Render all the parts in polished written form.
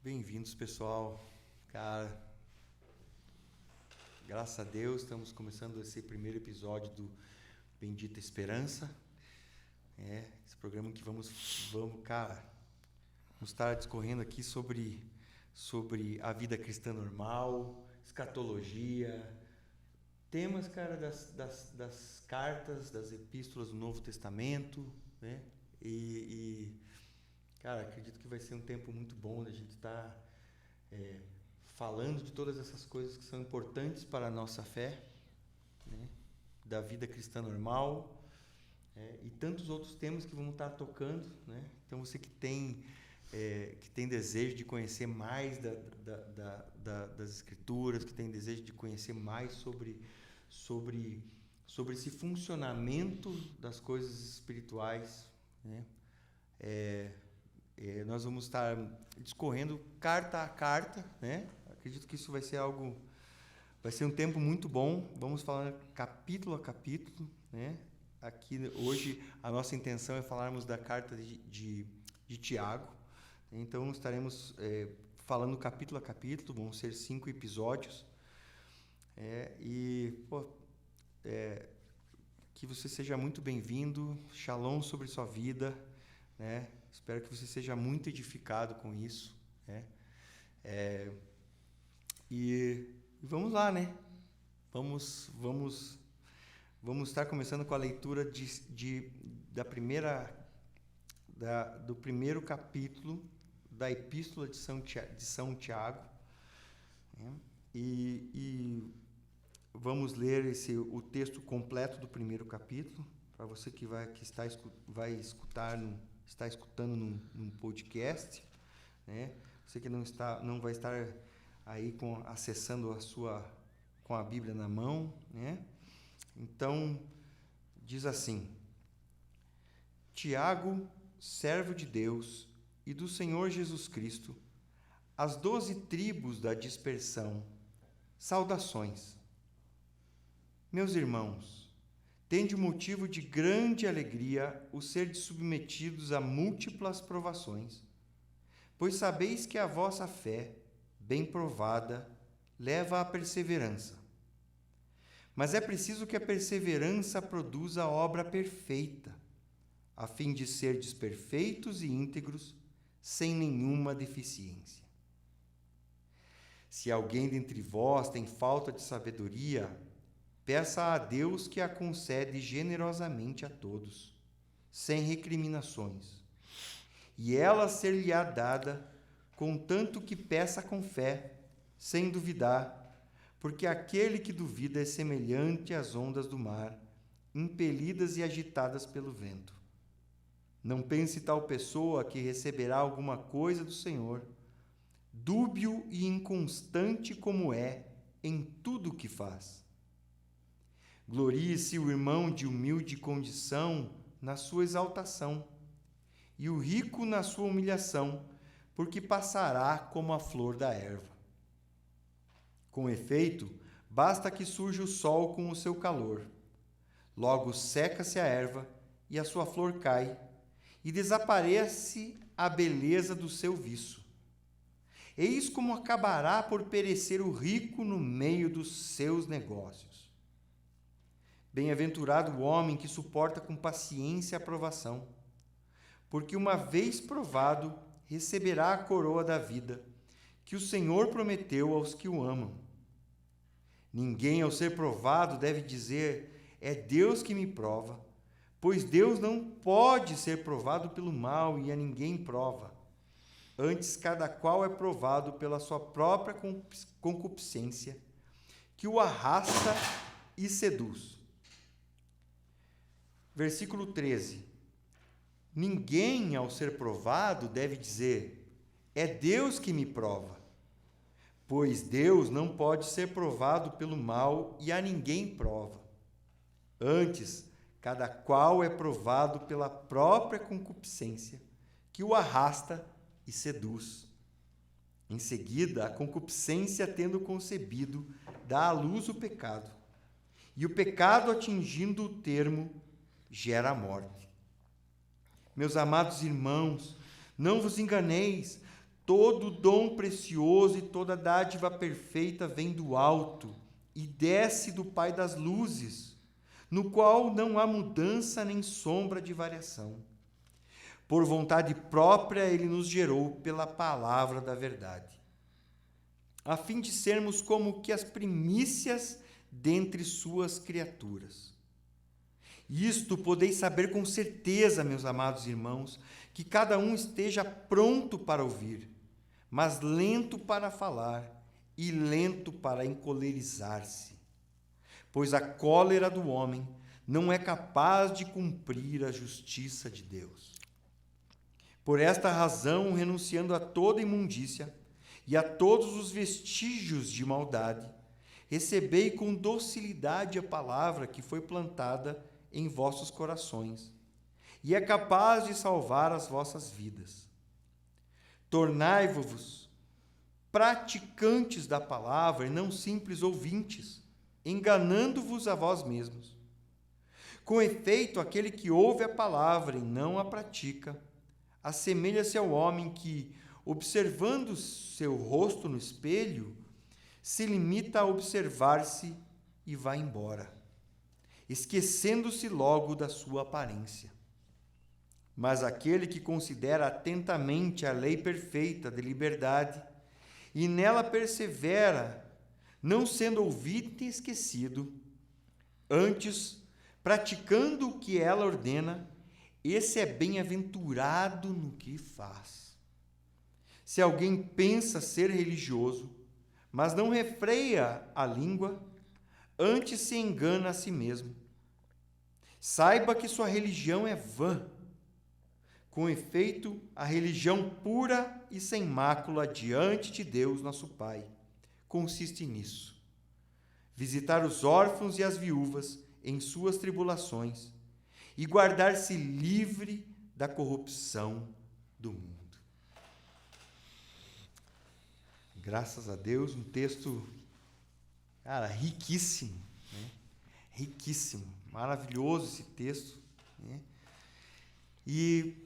Bem-vindos, pessoal. Cara, graças a Deus, estamos começando esse primeiro episódio do Bendita Esperança. Esse programa que vamos estar discorrendo aqui sobre a vida cristã normal, escatologia, temas, cara, das cartas, das epístolas do Novo Testamento, né? Cara, acredito que vai ser um tempo muito bom da gente estar falando de todas essas coisas que são importantes para a nossa fé, né? Da vida cristã normal, e tantos outros temas que vamos estar tocando, né? Então, você que tem desejo de conhecer mais das Escrituras, que tem desejo de conhecer mais sobre esse funcionamento das coisas espirituais, né? Nós vamos estar discorrendo carta a carta, né? Acredito que isso vai ser um tempo muito bom. Vamos falar capítulo a capítulo, né? Aqui hoje a nossa intenção é falarmos da carta de Tiago. Então estaremos falando capítulo a capítulo. Vão ser 5 episódios. Que você seja muito bem-vindo. Shalom sobre sua vida, né? Espero que você seja muito edificado com isso, né? E vamos lá, né? Vamos estar começando com a leitura do primeiro capítulo da Epístola de São Tiago, né? E vamos ler o texto completo do primeiro capítulo, para você que está escutando num podcast, né? Você que não vai estar aí acessando com a Bíblia na mão, né? Então, diz assim: Tiago, servo de Deus e do Senhor Jesus Cristo, as 12 tribos da dispersão, saudações. Meus irmãos, tende motivo de grande alegria o serdes submetidos a múltiplas provações, pois sabeis que a vossa fé, bem provada, leva à perseverança. Mas é preciso que a perseverança produza a obra perfeita, a fim de serdes perfeitos e íntegros, sem nenhuma deficiência. Se alguém dentre vós tem falta de sabedoria, peça a Deus que a concede generosamente a todos, sem recriminações, e ela ser-lhe-á dada, contanto que peça com fé, sem duvidar, porque aquele que duvida é semelhante às ondas do mar, impelidas e agitadas pelo vento. Não pense tal pessoa que receberá alguma coisa do Senhor, dúbio e inconstante como é em tudo o que faz. Glorie-se o irmão de humilde condição na sua exaltação, e o rico na sua humilhação, porque passará como a flor da erva. Com efeito, basta que surja o sol com o seu calor. Logo seca-se a erva e a sua flor cai, e desaparece a beleza do seu viço. Eis como acabará por perecer o rico no meio dos seus negócios. Bem-aventurado o homem que suporta com paciência a provação, porque uma vez provado, receberá a coroa da vida, que o Senhor prometeu aos que o amam. Ninguém, ao ser provado, deve dizer: é Deus que me prova, pois Deus não pode ser provado pelo mal e a ninguém prova. Antes, cada qual é provado pela sua própria concupiscência, que o arrasta e seduz. Versículo 13. Ninguém, ao ser provado, deve dizer: é Deus que me prova, pois Deus não pode ser provado pelo mal e a ninguém prova. Antes, cada qual é provado pela própria concupiscência, que o arrasta e seduz. Em seguida, a concupiscência, tendo concebido, dá à luz o pecado, e o pecado, atingindo o termo, gera a morte. Meus amados irmãos, não vos enganeis, todo dom precioso e toda dádiva perfeita vem do alto e desce do Pai das luzes, no qual não há mudança nem sombra de variação. Por vontade própria ele nos gerou pela palavra da verdade, a fim de sermos como que as primícias dentre suas criaturas. Isto podeis saber com certeza, meus amados irmãos, que cada um esteja pronto para ouvir, mas lento para falar e lento para encolerizar-se. Pois a cólera do homem não é capaz de cumprir a justiça de Deus. Por esta razão, renunciando a toda imundícia e a todos os vestígios de maldade, recebei com docilidade a palavra que foi plantada em vossos corações, e é capaz de salvar as vossas vidas. Tornai-vos praticantes da palavra e não simples ouvintes, enganando-vos a vós mesmos. Com efeito, aquele que ouve a palavra e não a pratica, assemelha-se ao homem que, observando seu rosto no espelho, se limita a observar-se e vai embora, esquecendo-se logo da sua aparência. Mas aquele que considera atentamente a lei perfeita de liberdade e nela persevera, não sendo ouvido e esquecido, antes, praticando o que ela ordena, esse é bem-aventurado no que faz. Se alguém pensa ser religioso, mas não refreia a língua, antes se engana a si mesmo. Saiba que sua religião é vã. Com efeito, a religião pura e sem mácula diante de Deus, nosso Pai, consiste nisso: visitar os órfãos e as viúvas em suas tribulações e guardar-se livre da corrupção do mundo. Graças a Deus, um texto, cara, riquíssimo, né? Riquíssimo, maravilhoso esse texto, né? E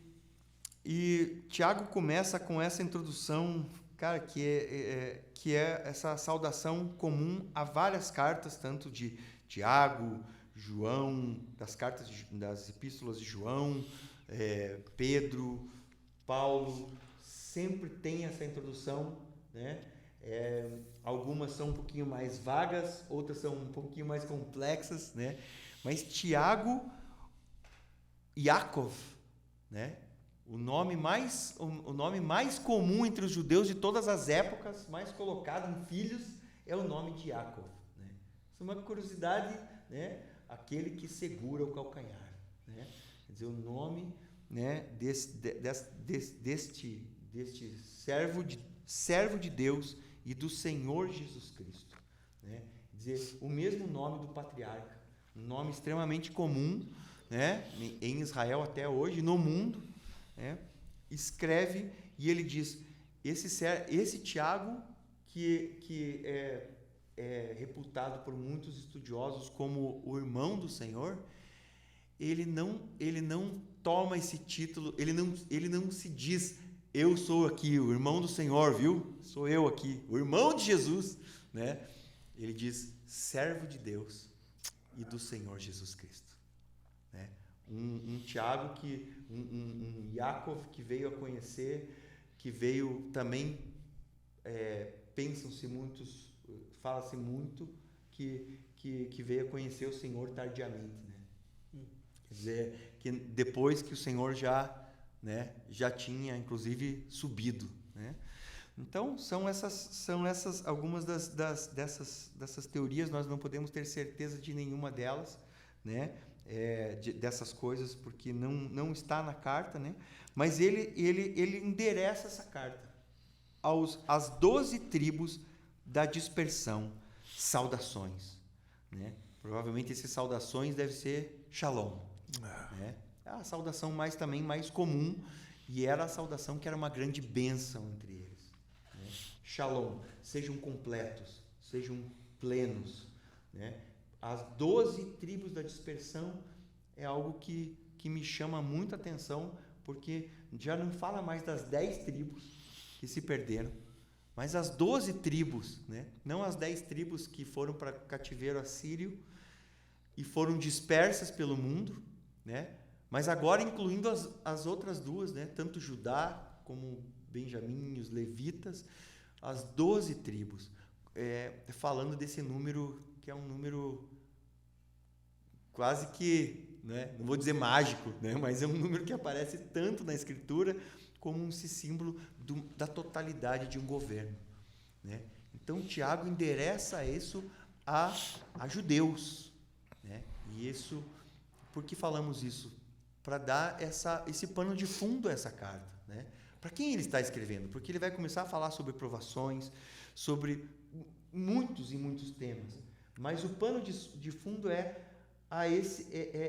Tiago começa com essa introdução, cara, que é essa saudação comum a várias cartas, tanto de Tiago, João, das epístolas de João, Pedro, Paulo, sempre tem essa introdução, né? Algumas são um pouquinho mais vagas, outras são um pouquinho mais complexas, né? Mas Tiago, Yaakov, né? O nome mais comum entre os judeus de todas as épocas, mais colocado em filhos, é o nome de Yaakov, né? Isso é uma curiosidade, né? Aquele que segura o calcanhar, né? Quer dizer, o nome, né, deste servo de Deus e do Senhor Jesus Cristo, né? Quer dizer, o mesmo nome do patriarca, um nome extremamente comum, né, em Israel até hoje, no mundo, né? Escreve e ele diz, esse Tiago, que é reputado por muitos estudiosos como o irmão do Senhor, ele não toma esse título, ele não se diz: eu sou aqui o irmão do Senhor, viu? Sou eu aqui, o irmão de Jesus, né? Ele diz: servo de Deus e do Senhor Jesus Cristo, né? Um Tiago um Yaakov que veio a conhecer, que veio também, fala-se muito que veio a conhecer o Senhor tardiamente, né? Quer dizer, que depois que o Senhor já tinha, inclusive, subido, né? Então, são essas algumas dessas teorias. Nós não podemos ter certeza de nenhuma delas, né? Dessas coisas, porque não está na carta, né? Mas ele endereça essa carta às 12 tribos da dispersão, saudações, né? Provavelmente essas saudações devem ser shalom, né? É a saudação mais comum, e era a saudação que era uma grande bênção entre eles, né? Shalom, sejam completos, sejam plenos, né? As 12 tribos da dispersão é algo que me chama muita atenção, porque já não fala mais das 10 tribos, que se perderam, mas as 12 tribos, né? Não as 10 tribos que foram para cativeiro assírio e foram dispersas pelo mundo, né? Mas agora incluindo as outras duas, né? Tanto Judá como Benjamim e os levitas, as 12 tribos, falando desse número que é um número quase que, né? Não vou dizer mágico, né? Mas é um número que aparece tanto na Escritura como esse símbolo da totalidade de um governo, né? Então Tiago endereça isso a judeus, né? E isso, por que falamos isso? Para dar esse pano de fundo a essa carta, né? Para quem ele está escrevendo? Porque ele vai começar a falar sobre provações, sobre muitos e muitos temas, mas o pano de fundo é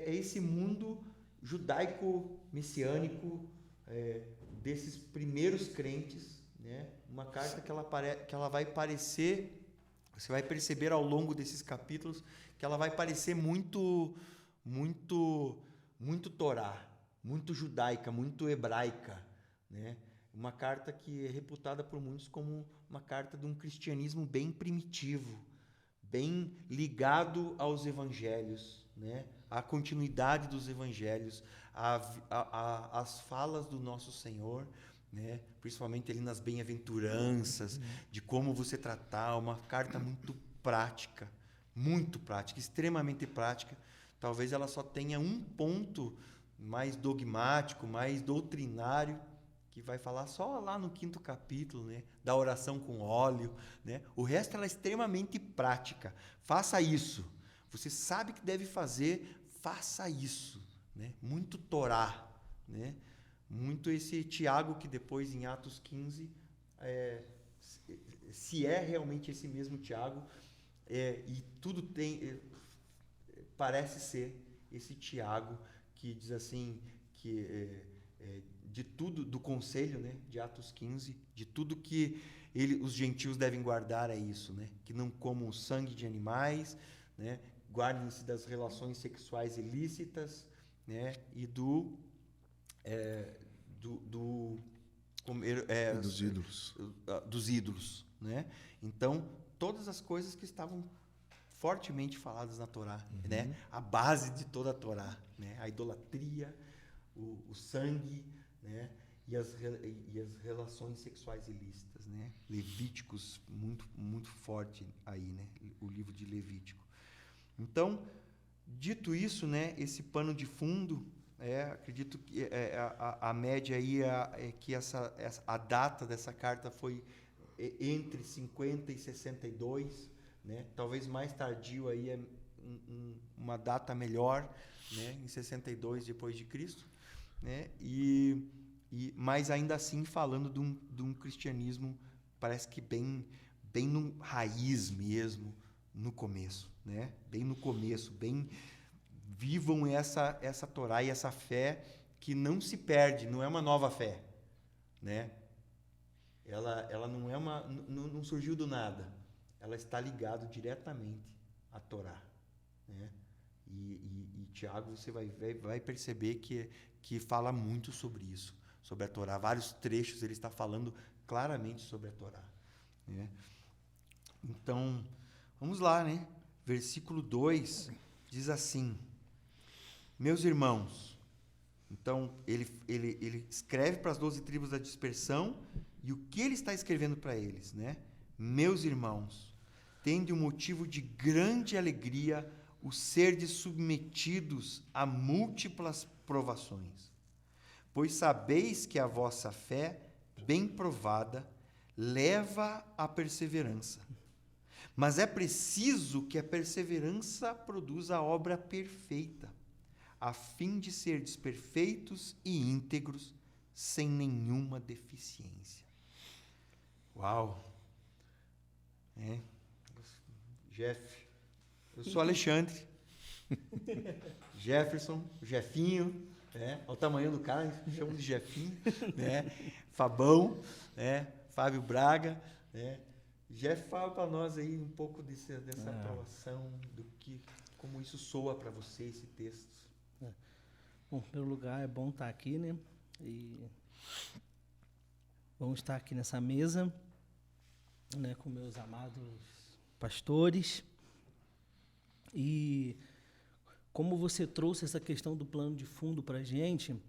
esse mundo judaico-messiânico, desses primeiros crentes, né? Uma carta que ela vai parecer, você vai perceber ao longo desses capítulos, que ela vai parecer muito Torá, muito judaica, muito hebraica, né? Uma carta que é reputada por muitos como uma carta de um cristianismo bem primitivo, bem ligado aos evangelhos, né? À continuidade dos evangelhos, às falas do nosso Senhor, né? Principalmente ali nas bem-aventuranças, de como você tratar, uma carta muito prática, extremamente prática. Talvez ela só tenha um ponto mais dogmático, mais doutrinário, que vai falar só lá no 5º capítulo, né, da oração com óleo, né? O resto ela é extremamente prática. Faça isso. Você sabe que deve fazer, faça isso, né? Muito Torá, né? Muito esse Tiago que depois em Atos 15, se é realmente esse mesmo Tiago, e tudo parece ser esse Tiago que diz assim que de tudo do conselho, né, de Atos 15, de tudo que os gentios devem guardar é isso, né, que não comam sangue de animais, né, guardem-se das relações sexuais ilícitas, né, e dos ídolos, né? Então todas as coisas que estavam fortemente faladas na Torá, né? A base de toda a Torá, né? A idolatria, o sangue, né? E as relações sexuais ilícitas, né? Levíticos, muito forte aí, né? O livro de Levítico. Então, dito isso, né? Esse pano de fundo, acredito que a média aí é que a data dessa carta foi entre 50 e 62, né? Talvez mais tardio aí uma data melhor, né? Em 62 depois de Cristo, né? Mas ainda assim falando de um cristianismo parece que bem no raiz mesmo, no começo, né? Bem no começo, bem vivam essa Torá e essa fé que não se perde, não é uma nova fé, né? Ela não surgiu do nada. Ela está ligada diretamente à Torá, né? E Tiago, você vai perceber que fala muito sobre isso, sobre a Torá. Vários trechos ele está falando claramente sobre a Torá, né? Então, vamos lá, né? Versículo 2 diz assim: meus irmãos. Então, ele escreve para as 12 tribos da dispersão, e o que ele está escrevendo para eles, né? Meus irmãos, tende um motivo de grande alegria o serdes submetidos a múltiplas provações, pois sabeis que a vossa fé, bem provada, leva à perseverança. Mas é preciso que a perseverança produza a obra perfeita, a fim de serdes perfeitos e íntegros, sem nenhuma deficiência. Uau! Jeff, eu sou Alexandre, Jefferson, Jefinho, olha o tamanho do cara, chamo de Jefinho, né? Fabão, Fábio Braga, né? Jeff, fala para nós aí um pouco dessa aprovação, como isso soa para você, esse texto. Bom, em primeiro lugar, é bom estar aqui, né? E Vamos estar aqui nessa mesa, né, com meus amados pastores. E como você trouxe essa questão do plano de fundo para a gente,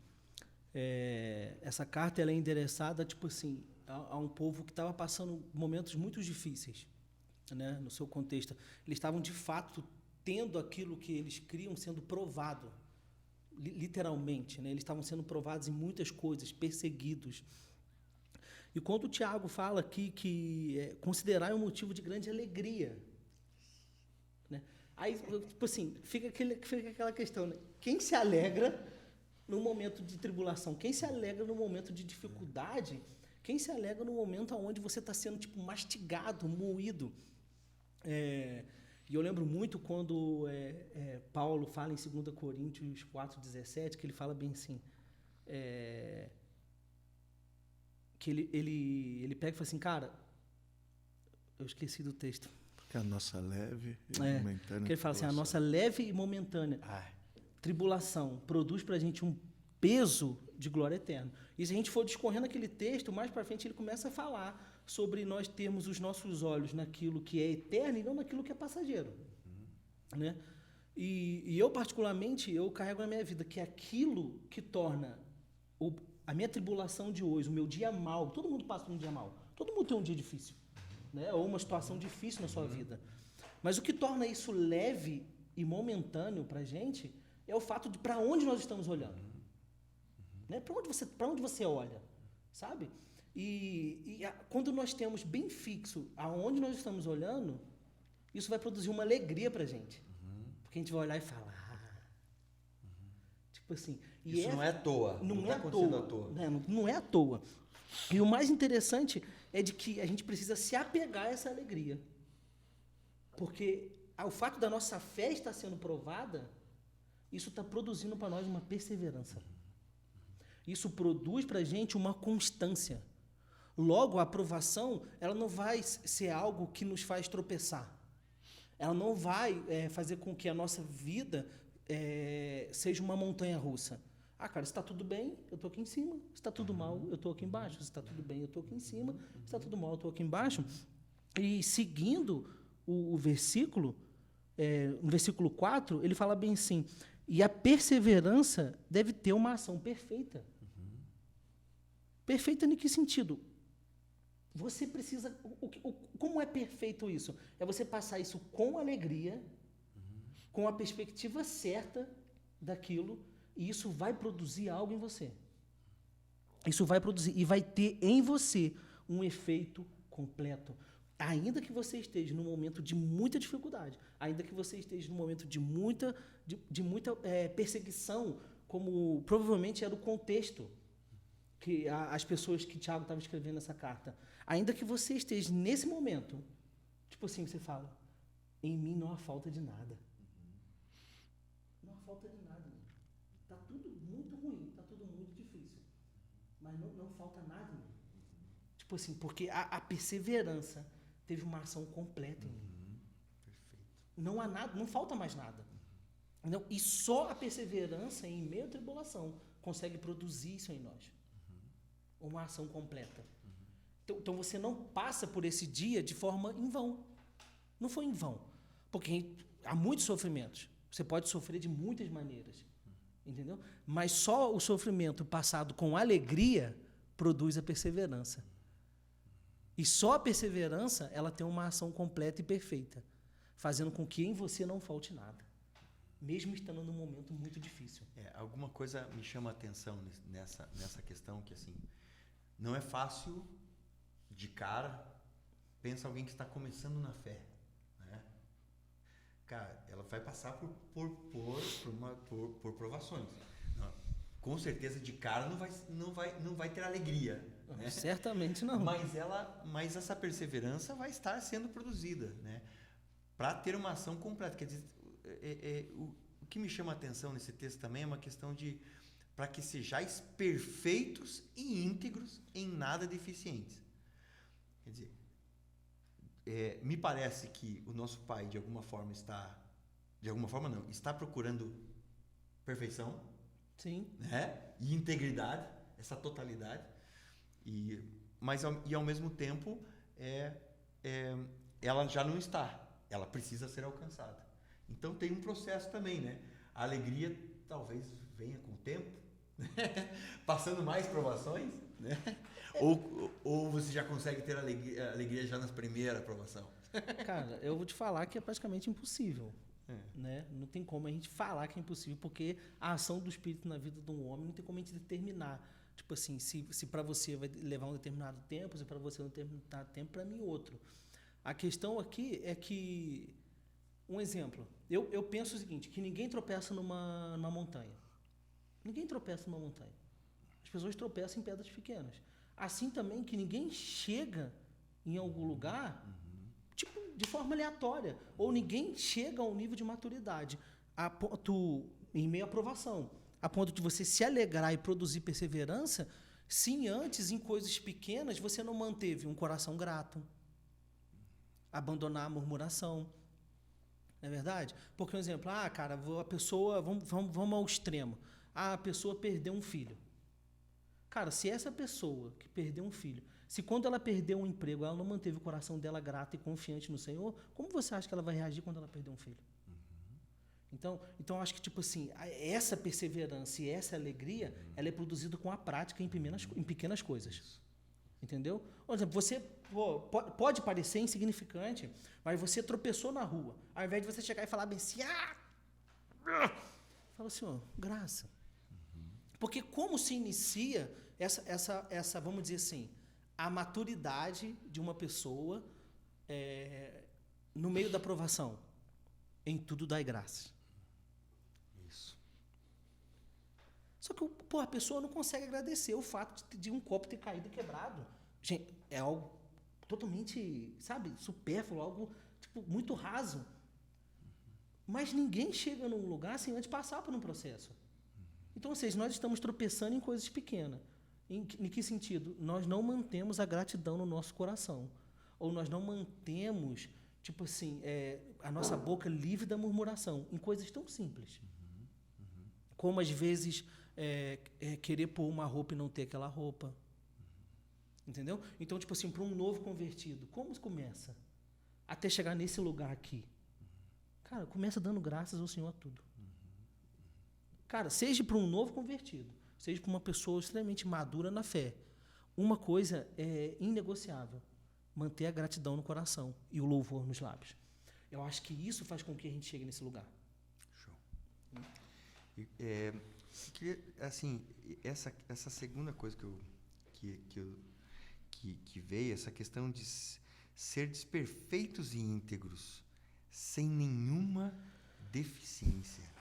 essa carta ela é endereçada tipo assim, a um povo que estava passando momentos muito difíceis, né, no seu contexto. Eles estavam, de fato, tendo aquilo que eles criam sendo provado, literalmente, né? Eles estavam sendo provados em muitas coisas, perseguidos. E quando o Tiago fala aqui que considerar é um motivo de grande alegria, né? Aí, tipo assim, fica aquela questão, né? Quem se alegra no momento de tribulação? Quem se alegra no momento de dificuldade? Quem se alegra no momento onde você está sendo tipo mastigado, moído? E eu lembro muito quando Paulo fala em 2 Coríntios 4,17, que ele fala bem assim, que ele pega e fala assim, cara, eu esqueci do texto. Que a nossa leve e momentânea. Que ele fala assim, a nossa leve e momentânea tribulação produz para a gente um peso de glória eterna. E se a gente for discorrendo aquele texto, mais para frente ele começa a falar sobre nós termos os nossos olhos naquilo que é eterno e não naquilo que é passageiro. Né? E eu, particularmente, eu carrego na minha vida que aquilo que torna a minha tribulação de hoje, o meu dia mal, todo mundo passa por um dia mal, todo mundo tem um dia difícil, né? Ou uma situação difícil na sua vida. Mas o que torna isso leve e momentâneo para a gente é o fato de para onde nós estamos olhando. Né? Para onde você olha, sabe? Quando nós temos bem fixo aonde nós estamos olhando, isso vai produzir uma alegria para a gente. Porque a gente vai olhar e falar... Tipo assim... Isso não é à toa. Não está acontecendo à toa. Não é à toa. E o mais interessante é de que a gente precisa se apegar a essa alegria. Porque o fato da nossa fé estar sendo provada, isso está produzindo para nós uma perseverança. Isso produz para a gente uma constância. Logo, a aprovação, ela não vai ser algo que nos faz tropeçar. Ela não vai fazer com que a nossa vida seja uma montanha-russa. Ah, cara, se está tudo bem, eu estou aqui em cima. Se está tudo mal, eu estou aqui embaixo. Se está tudo bem, eu estou aqui em cima. Se está tudo mal, eu estou aqui embaixo. E seguindo o versículo, no versículo 4, ele fala bem assim, e a perseverança deve ter uma ação perfeita. Perfeita em que sentido? Você precisa... Como é perfeito isso? É você passar isso com alegria, com a perspectiva certa daquilo, e isso vai produzir algo em você. Isso vai produzir, e vai ter em você um efeito completo. Ainda que você esteja num momento de muita dificuldade, ainda que você esteja num momento de muita perseguição, como provavelmente era o contexto que as pessoas que Tiago estava escrevendo essa carta, ainda que você esteja nesse momento, tipo assim, você fala, em mim não há falta de nada. Não há falta de nada. Está tudo muito ruim, está tudo muito difícil, mas não falta nada em mim. Tipo assim, porque a perseverança teve uma ação completa em mim. Perfeito. Não há nada, não falta mais nada. Não, e só a perseverança em meio à tribulação consegue produzir isso em nós. Uma ação completa. Então você não passa por esse dia de forma em vão. Não foi em vão. Porque há muitos sofrimentos. Você pode sofrer de muitas maneiras. Entendeu? Mas só o sofrimento passado com alegria produz a perseverança. E só a perseverança, ela tem uma ação completa e perfeita, fazendo com que em você não falte nada, mesmo estando num momento muito difícil. Alguma coisa me chama a atenção nessa questão, que assim, não é fácil de cara, pensa alguém que está começando na fé, né? Cara, ela vai passar por provações. Com certeza de cara não vai ter alegria, né? Certamente não. Mas essa perseverança vai estar sendo produzida, né? Para ter uma ação completa. Quer dizer, o que me chama a atenção nesse texto também é uma questão de para que sejais perfeitos e íntegros, em nada deficientes. Quer dizer, me parece que o nosso Pai de alguma forma está procurando perfeição. Sim. Né? E integridade, essa totalidade. E e ao mesmo tempo ela já não está, ela precisa ser alcançada. Então tem um processo também, né? A alegria talvez venha com o tempo, passando mais provações, né? Ou você já consegue ter alegria já nas primeiras provações? Cara, eu vou te falar que é praticamente impossível. Né? Não tem como a gente falar que é impossível, porque a ação do Espírito na vida de um homem não tem como a gente determinar. Tipo assim, se para você vai levar um determinado tempo, se para você um determinado tempo, para mim outro. A questão aqui é que, um exemplo, eu penso o seguinte, que ninguém tropeça numa montanha. Ninguém tropeça numa montanha. As pessoas tropeçam em pedras pequenas. Assim também que ninguém chega em algum lugar, tipo, de forma aleatória. Ou ninguém chega a um nível de maturidade, em meio à provação, a ponto de você se alegrar e produzir perseverança, se antes, em coisas pequenas, você não manteve um coração grato, abandonar a murmuração. Não é verdade? Porque, um exemplo, cara, a pessoa, vamos ao extremo. A pessoa perdeu um filho. Cara, se essa pessoa que perdeu um filho, se quando ela perdeu um emprego, ela não manteve o coração dela grato e confiante no Senhor, como você acha que ela vai reagir quando ela perder um filho? Então, eu acho que, tipo assim, essa perseverança e essa alegria, ela é produzida com a prática em pequenas coisas. Entendeu? Por exemplo, você pode parecer insignificante, mas você tropeçou na rua. Ao invés de você chegar e falar bem assim, fala assim, graça. Porque como se inicia essa, vamos dizer assim, a maturidade de uma pessoa no meio da provação? Em tudo dai graças. Isso. Só que a pessoa não consegue agradecer o fato de um copo ter caído e quebrado. Gente, é algo totalmente, sabe, supérfluo, algo tipo, muito raso. Mas ninguém chega num lugar sem antes passar por um processo. Então, ou seja, nós estamos tropeçando em coisas pequenas. Em que sentido? Nós não mantemos a gratidão no nosso coração. Ou nós não mantemos, tipo assim, a nossa boca livre da murmuração, em coisas tão simples. Como, às vezes, querer pôr uma roupa e não ter aquela roupa. Entendeu? Então, tipo assim, para um novo convertido, como começa? Até chegar nesse lugar aqui. Cara, começa dando graças ao Senhor a tudo. Cara, seja para um novo convertido, seja para uma pessoa extremamente madura na fé, uma coisa é inegociável: manter a gratidão no coração e o louvor nos lábios. Eu acho que isso faz com que a gente chegue nesse lugar. Show. Assim, essa segunda coisa que veio, essa questão de ser perfeitos e íntegros, sem nenhuma deficiência.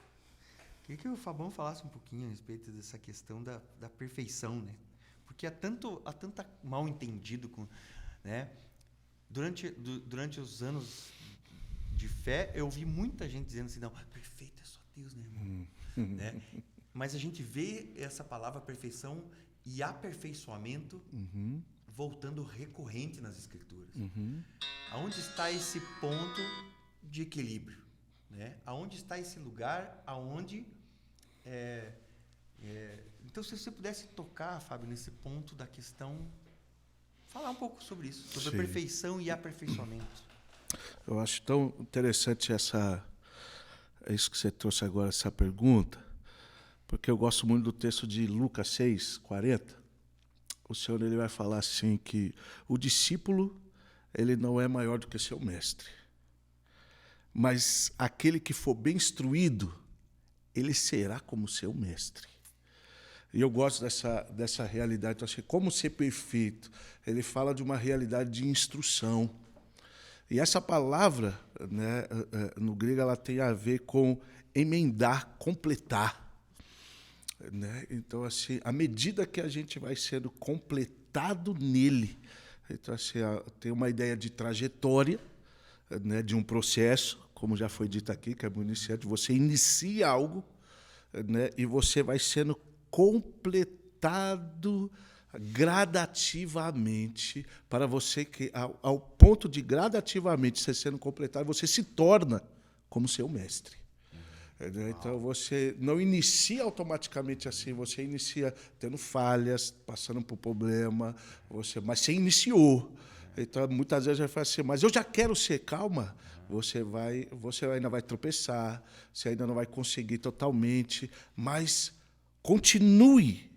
Queria que o Fabão falasse um pouquinho a respeito dessa questão da perfeição, né? Porque há tanto mal entendido, né? Durante os anos de fé, eu ouvi muita gente dizendo assim, não, perfeito é só Deus, né, irmão? Né? Mas a gente vê essa palavra perfeição e aperfeiçoamento voltando recorrente nas Escrituras. Aonde está esse ponto de equilíbrio? Né? Aonde está esse lugar aonde... Então, se você pudesse tocar, Fábio, nesse ponto da questão, falar um pouco sobre isso, sobre a perfeição e aperfeiçoamento. Eu acho tão interessante isso que você trouxe agora, essa pergunta, porque eu gosto muito do texto de Lucas 6:40. O Senhor ele vai falar assim que o discípulo ele não é maior do que seu mestre, mas aquele que for bem instruído, ele será como seu mestre. E eu gosto dessa realidade. Então, assim, como ser perfeito? Ele fala de uma realidade de instrução. E essa palavra, né, no grego, ela tem a ver com emendar, completar. Né? Então, assim, à medida que a gente vai sendo completado nele, então, assim, tem uma ideia de trajetória, né, de um processo, como já foi dito aqui, que é muito iniciante, você inicia algo, né, e você vai sendo completado gradativamente, para você que ao ponto de gradativamente você sendo completado, você se torna como seu mestre. Entendeu? Então você não inicia automaticamente assim, você inicia tendo falhas, passando por problema, mas você iniciou. Então muitas vezes vai falar assim, mas eu já quero ser, calma. Você ainda vai tropeçar, você ainda não vai conseguir totalmente, mas continue.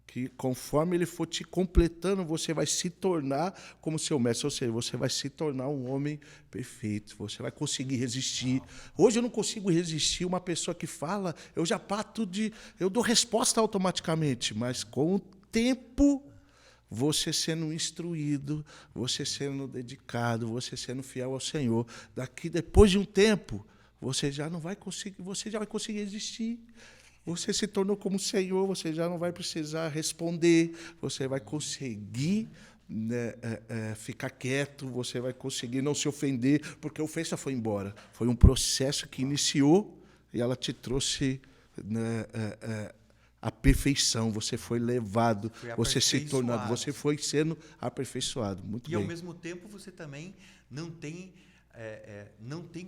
Que conforme ele for te completando, você vai se tornar como seu mestre, ou seja, você vai se tornar um homem perfeito, você vai conseguir resistir. Hoje eu não consigo resistir uma pessoa que fala, eu dou resposta automaticamente, mas com o tempo, você sendo instruído, você sendo dedicado, você sendo fiel ao Senhor, depois de um tempo, você já vai conseguir resistir. Você se tornou como Senhor, você já não vai precisar responder, você vai conseguir ficar quieto, você vai conseguir não se ofender, porque a ofensa foi embora. Foi um processo que iniciou e ela te trouxe a perfeição. Você foi levado, você se tornado, você foi sendo aperfeiçoado. Muito bem. E ao mesmo tempo você também não tem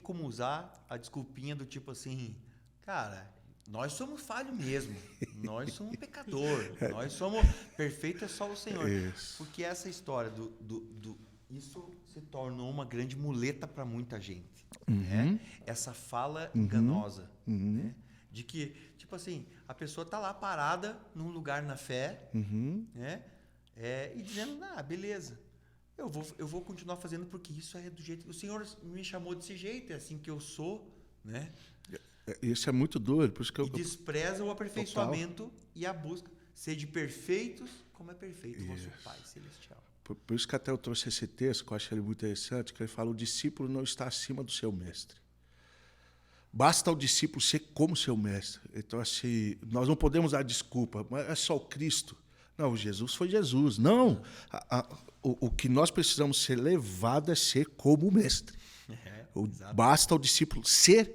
como usar a desculpinha do tipo assim, cara, nós somos falhos mesmo, nós somos pecador, nós somos perfeito, é só o Senhor. Isso. Porque essa história isso se tornou uma grande muleta para muita gente. Né? Essa fala enganosa, né? De que, tipo assim, a pessoa está lá parada num lugar na fé, né? E dizendo, beleza, eu vou continuar fazendo porque isso é do jeito que o Senhor me chamou desse jeito, é assim que eu sou, né? Isso é muito doido. Por isso que e despreza o aperfeiçoamento e a busca. Sede perfeitos, como é perfeito o vosso Pai Celestial. Por isso que até eu trouxe esse texto, que eu acho ele muito interessante, que ele fala, o discípulo não está acima do seu mestre. Basta ao discípulo ser como seu mestre. Então, assim, nós não podemos dar desculpa, mas é só o Cristo. Não, Jesus foi Jesus. Não, o que nós precisamos ser levado é ser como o mestre. Basta ao discípulo ser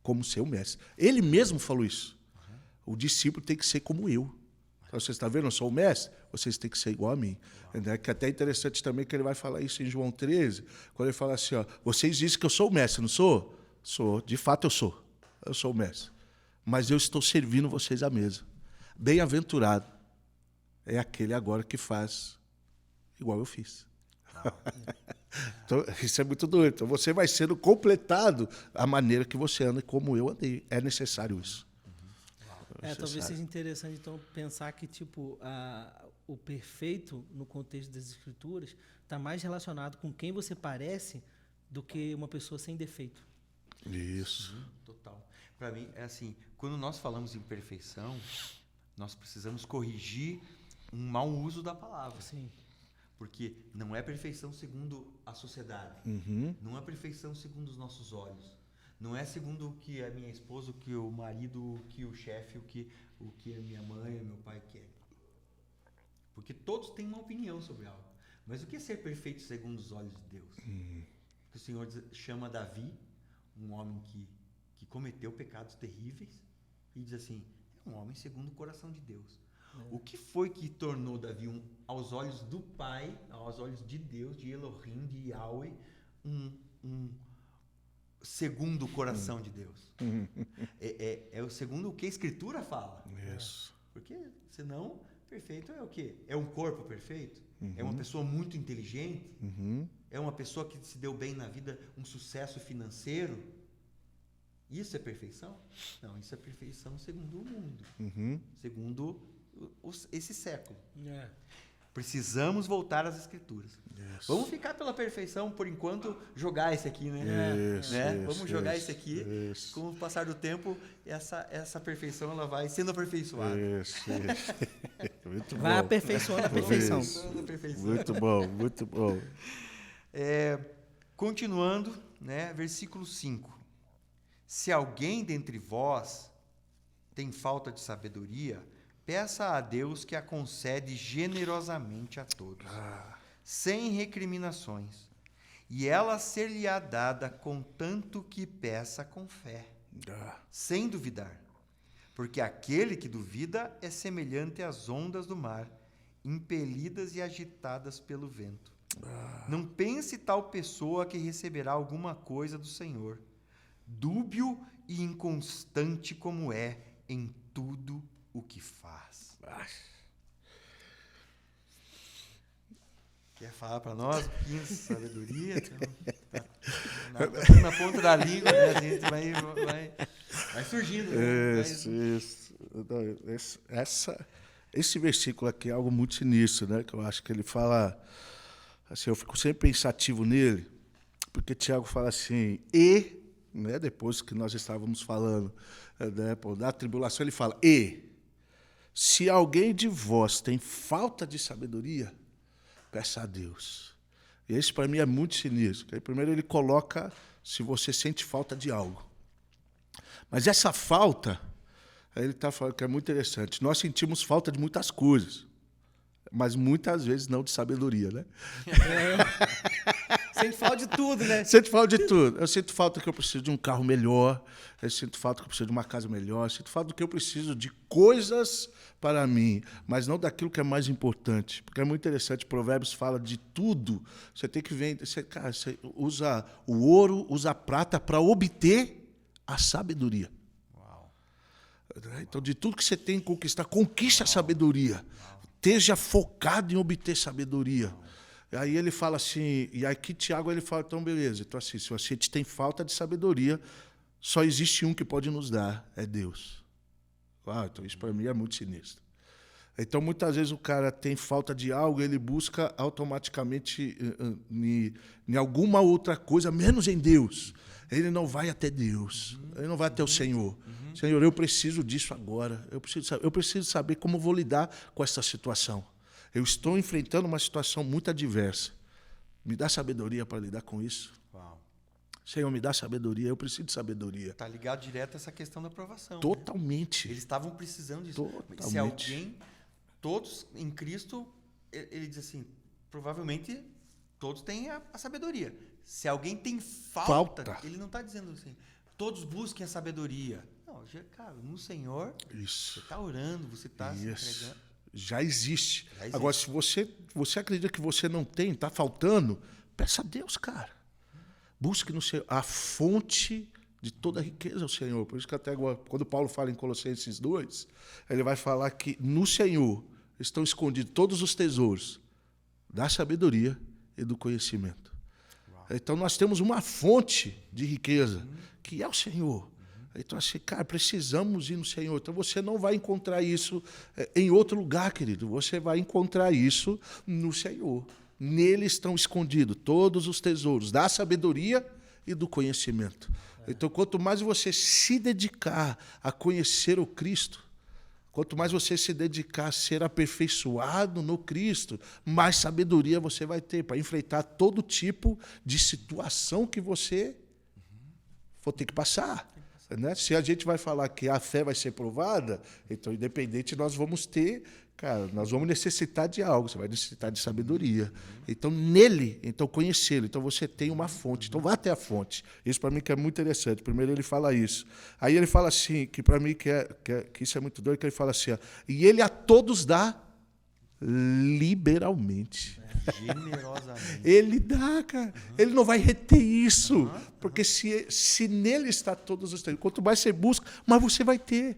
como seu mestre. Ele mesmo falou isso. O discípulo tem que ser como eu. Então, você está vendo? Eu sou o mestre, vocês têm que ser igual a mim. Que até é interessante também que ele vai falar isso em João 13, quando ele fala assim, vocês dizem que eu sou o mestre, não sou? Sou, de fato eu sou. Eu sou o mestre. Mas eu estou servindo vocês à mesa. Bem-aventurado é aquele agora que faz igual eu fiz. Então, isso é muito doido. Então, você vai sendo completado a maneira que você anda, como eu andei. É necessário isso. Talvez seja interessante, então, pensar que o perfeito, no contexto das Escrituras, está mais relacionado com quem você parece do que uma pessoa sem defeito. Isso. Total. Para mim, é assim, quando nós falamos em perfeição, nós precisamos corrigir um mau uso da palavra. Sim. Porque não é perfeição segundo a sociedade. Não é perfeição segundo os nossos olhos. Não é segundo o que a minha esposa, o que o marido, o que o chefe, o que a minha mãe, o meu pai quer. Porque todos têm uma opinião sobre algo. Mas o que é ser perfeito segundo os olhos de Deus? O Senhor chama Davi, um homem que cometeu pecados terríveis, e diz assim, é um homem segundo o coração de Deus. O que foi que tornou Davi, aos olhos do Pai, aos olhos de Deus, de Elohim, de Yahweh, um segundo o coração de Deus? É o segundo o que a Escritura fala. Isso. Porque, senão, perfeito é o quê? É um corpo perfeito? É uma pessoa muito inteligente? É uma pessoa que se deu bem na vida, um sucesso financeiro? Isso é perfeição? Não, isso é perfeição segundo o mundo. Segundo esse século. Precisamos voltar às Escrituras. Vamos ficar pela perfeição, por enquanto, jogar esse aqui, né? Vamos jogar esse aqui. Com o passar do tempo, essa perfeição ela vai sendo aperfeiçoada. Muito bom. Vai aperfeiçoando a perfeição. Muito bom, muito bom. Continuando, né, versículo 5. Se alguém dentre vós tem falta de sabedoria, peça a Deus que a concede generosamente a todos, sem recriminações, e ela ser-lhe-á dada contanto que peça com fé, sem duvidar. Porque aquele que duvida é semelhante às ondas do mar, impelidas e agitadas pelo vento. Não pense tal pessoa que receberá alguma coisa do Senhor. dúbio e inconstante como é em tudo o que faz. Quer falar para nós um pouquinho de sabedoria? Na ponta da língua, né? A gente vai surgindo. Né? Isso. Esse versículo aqui é algo muito sinistro, né? Que eu acho que ele fala... Assim, eu fico sempre pensativo nele, porque Tiago fala assim, né, depois que nós estávamos falando, né, da tribulação, ele fala, se alguém de vós tem falta de sabedoria, peça a Deus. E esse, para mim, é muito sinistro. Aí, primeiro, ele coloca se você sente falta de algo. Mas essa falta, aí ele está falando que é muito interessante. Nós sentimos falta de muitas coisas, mas muitas vezes não de sabedoria, né? Sente falta de tudo, né? Sinto falta de tudo. Eu sinto falta que eu preciso de um carro melhor, eu sinto falta que eu preciso de uma casa melhor, eu sinto falta que eu preciso de coisas para mim, mas não daquilo que é mais importante. Porque é muito interessante, Provérbios fala de tudo. Você tem que ver, você usa o ouro, usa a prata para obter a sabedoria. Uau. Então, de tudo que você tem que conquistar, conquiste a sabedoria. Esteja focado em obter sabedoria. Aí ele fala assim, e aqui Tiago ele fala, então beleza, então assim, se você tem falta de sabedoria, só existe um que pode nos dar, é Deus. Então isso para mim é muito sinistro. Então muitas vezes o cara tem falta de algo, ele busca automaticamente em alguma outra coisa, menos em Deus. Ele não vai até Deus, ele não vai até o Senhor. Senhor, eu preciso disso agora, eu preciso saber como vou lidar com essa situação. Eu estou enfrentando uma situação muito adversa. Me dá sabedoria para lidar com isso. Uau. Senhor, me dá sabedoria. Eu preciso de sabedoria. Está ligado direto a essa questão da aprovação. Totalmente. Né? Eles estavam precisando disso. Totalmente. Se alguém, todos em Cristo, ele diz assim, provavelmente todos têm a sabedoria. Se alguém tem falta. Ele não está dizendo assim, todos busquem a sabedoria. Não, cara, no Senhor, isso. você está orando, você está se entregando. Já existe. Agora, se você acredita que você não tem, está faltando, peça a Deus, cara. Busque no Senhor. A fonte de toda a riqueza é o Senhor. Por isso que até agora, quando Paulo fala em Colossenses 2, ele vai falar que no Senhor estão escondidos todos os tesouros da sabedoria e do conhecimento. Uau. Então, nós temos uma fonte de riqueza, que é o Senhor. Então, assim, cara, precisamos ir no Senhor. Então, você não vai encontrar isso em outro lugar, querido. Você vai encontrar isso no Senhor. Nele estão escondidos todos os tesouros da sabedoria e do conhecimento. Então, quanto mais você se dedicar a conhecer o Cristo, quanto mais você se dedicar a ser aperfeiçoado no Cristo, mais sabedoria você vai ter para enfrentar todo tipo de situação que você for ter que passar. Né? Se a gente vai falar que a fé vai ser provada, então, independente, nós vamos ter, cara, nós vamos necessitar de algo, você vai necessitar de sabedoria. Então, nele, então, conhecê-lo. Então, você tem uma fonte. Então, vá até a fonte. Isso, para mim, que é muito interessante. Primeiro, ele fala isso. Aí, ele fala assim, que para mim, que isso é muito doido, que ele fala assim, ó, e ele a todos dá liberalmente. Generosamente. Ele dá, cara. Ele não vai reter isso. Porque se nele está todos os tempos, quanto mais você busca, mais você vai ter.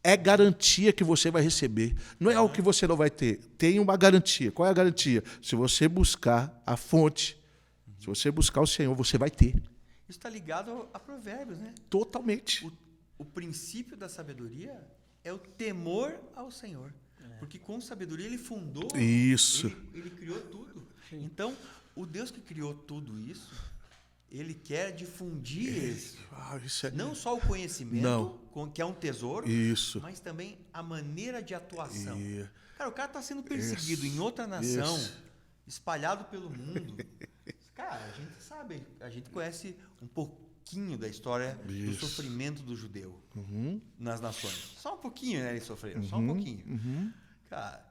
É garantia que você vai receber. Não é algo que você não vai ter. Tem uma garantia. Qual é a garantia? Se você buscar a fonte, se você buscar o Senhor, você vai ter. Isso está ligado a Provérbios, né? Totalmente. O princípio da sabedoria é o temor ao Senhor. Porque com sabedoria ele fundou, isso. Ele criou tudo. Sim. Então, o Deus que criou tudo isso, ele quer difundir isso. Não só o conhecimento, que é um tesouro, isso. mas também a maneira de atuação. Cara, o cara está sendo perseguido em outra nação, espalhado pelo mundo. Cara, a gente sabe, a gente conhece um pouquinho da história do sofrimento do judeu nas nações. Só um pouquinho, né, eles sofreram, só um pouquinho. Cara,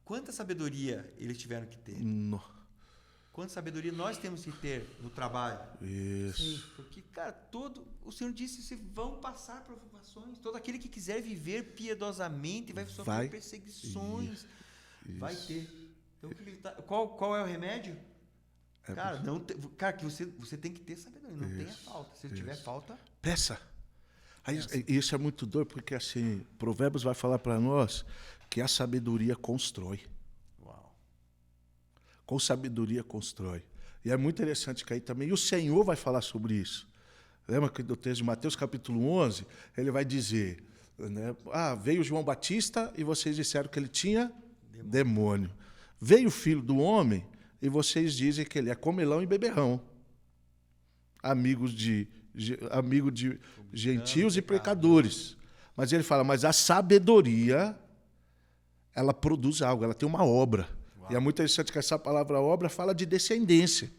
quanta sabedoria eles tiveram que ter? Quanta sabedoria nós temos que ter no trabalho? Isso. Sim, porque, cara, o Senhor disse que vão passar provações. Todo aquele que quiser viver piedosamente vai sofrer perseguições. Vai ter. Então, qual é o remédio? Cara, que você tem que ter sabedoria, não tenha falta. Se tiver falta, Peça. Aí, isso é muito doido, porque assim, Provérbios vai falar para nós que a sabedoria constrói. uau. Com sabedoria constrói. E é muito interessante que aí também, e o Senhor vai falar sobre isso. Lembra que do texto de Mateus capítulo 11, ele vai dizer, né, veio João Batista e vocês disseram que ele tinha demônio. Veio o Filho do Homem e vocês dizem que ele é comelão e beberrão. Amigo de gentios e pecadores. Mas ele fala, mas a sabedoria, ela produz algo, ela tem uma obra. Uau. E é muito interessante que essa palavra obra fala de descendência.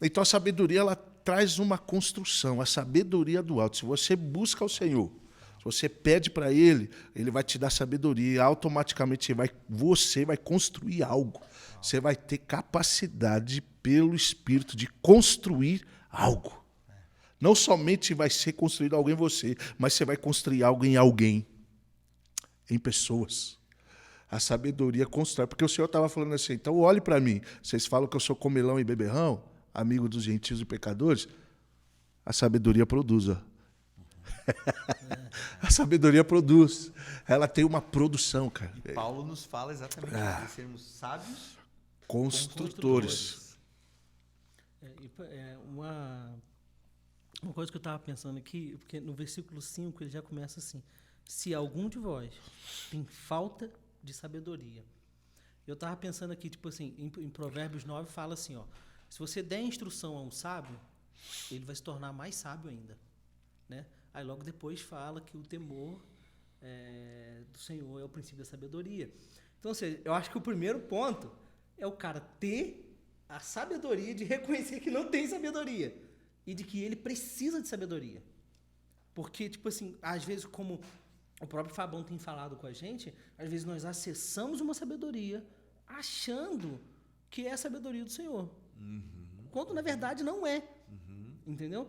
Então a sabedoria, ela traz uma construção, a sabedoria do alto. Se você busca o Senhor, se você pede para Ele, Ele vai te dar sabedoria e automaticamente você vai construir algo. Você vai ter capacidade pelo Espírito de construir algo. Não somente vai ser construído algo em você, mas você vai construir algo em alguém, em pessoas. A sabedoria constrói. Porque o Senhor estava falando assim, então olhe para mim. Vocês falam que eu sou comelão e beberrão, amigo dos gentios e pecadores. A sabedoria produz. A sabedoria produz. Ela tem uma produção, cara. E Paulo nos fala exatamente de sermos sábios construtores. Uma coisa que eu estava pensando aqui, porque no versículo 5 ele já começa assim: se algum de vós tem falta de sabedoria. Eu estava pensando aqui, tipo assim, em Provérbios 9 fala assim, ó, se você der instrução a um sábio, ele vai se tornar mais sábio ainda, né? Aí logo depois fala que o temor do Senhor é o princípio da sabedoria. Então, ou seja, eu acho que o primeiro ponto é o cara ter a sabedoria de reconhecer que não tem sabedoria e de que ele precisa de sabedoria. Porque, tipo assim, às vezes, como o próprio Fabão tem falado com a gente, às vezes nós acessamos uma sabedoria achando que é a sabedoria do Senhor. Quando, na verdade, não é. Entendeu?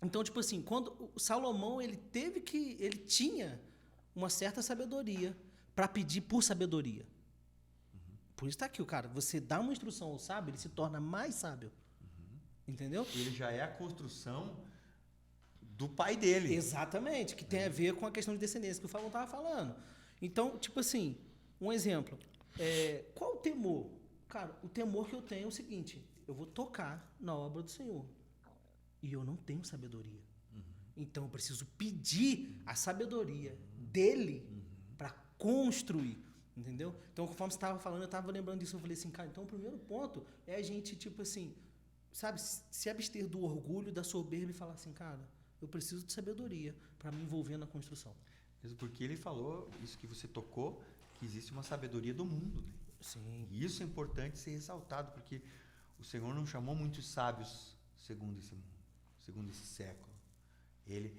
Então, tipo assim, quando o Salomão, ele tinha uma certa sabedoria para pedir por sabedoria. Por isso está aqui, o cara, você dá uma instrução ao sábio, ele se torna mais sábio. Entendeu? Ele já é a construção do pai dele. Exatamente, que tem a ver com a questão de descendência que o Fabão estava falando. Então, tipo assim, um exemplo. Qual o temor? Cara, o temor que eu tenho é o seguinte: eu vou tocar na obra do Senhor e eu não tenho sabedoria. Então, eu preciso pedir a sabedoria dele para construir. Entendeu? Então, conforme você estava falando, eu estava lembrando disso. Eu falei assim, cara, então o primeiro ponto é a gente, tipo assim, sabe, se abster do orgulho, da soberba e falar assim, cara, eu preciso de sabedoria para me envolver na construção. Mesmo porque ele falou, isso que você tocou, que existe uma sabedoria do mundo. Né? Sim. E isso é importante ser ressaltado, porque o Senhor não chamou muitos sábios segundo esse século. Ele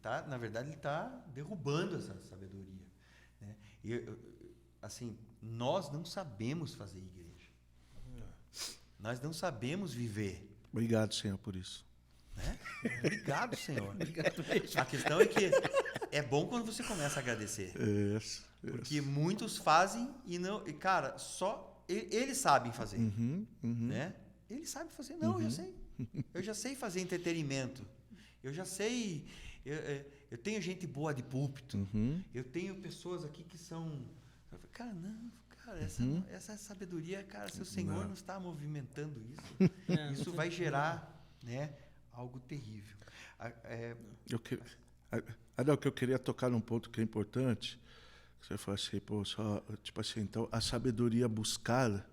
tá, na verdade, ele está derrubando essa sabedoria. Né? Assim, nós não sabemos fazer igreja. Nós não sabemos viver. Obrigado, Senhor, por isso. Né? Obrigado, Senhor. Obrigado. A questão é que é bom quando você começa a agradecer. Porque muitos fazem e não... E, cara, só eles sabem fazer. Né? Eles sabem fazer. Não, eu sei. Eu já sei fazer entretenimento. Eu já sei... Eu tenho gente boa de púlpito. Eu tenho pessoas aqui que são... Cara, não... Cara, essa sabedoria, cara, se o Senhor não está movimentando isso, isso vai gerar, né, algo terrível. O que eu queria tocar num ponto que é importante, você fala assim, tipo assim, então, a sabedoria buscada,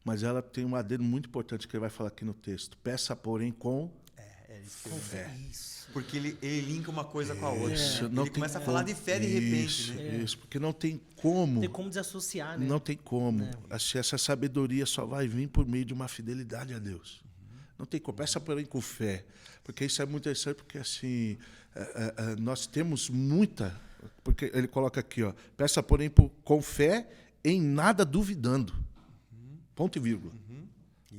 mas ela tem um adendo muito importante que ele vai falar aqui no texto. Peça, porém, com fé. Isso. Porque ele linka uma coisa com a outra. Né? Ele começa a falar de fé de repente. Isso, porque não tem como... Não tem como desassociar, né? Não tem como. Essa sabedoria só vai vir por meio de uma fidelidade a Deus. Não tem como. Peça, porém, com fé. Porque isso é muito interessante, porque assim, nós temos muita... Porque ele coloca aqui, ó, peça, porém, com fé, em nada duvidando. Ponto e vírgula.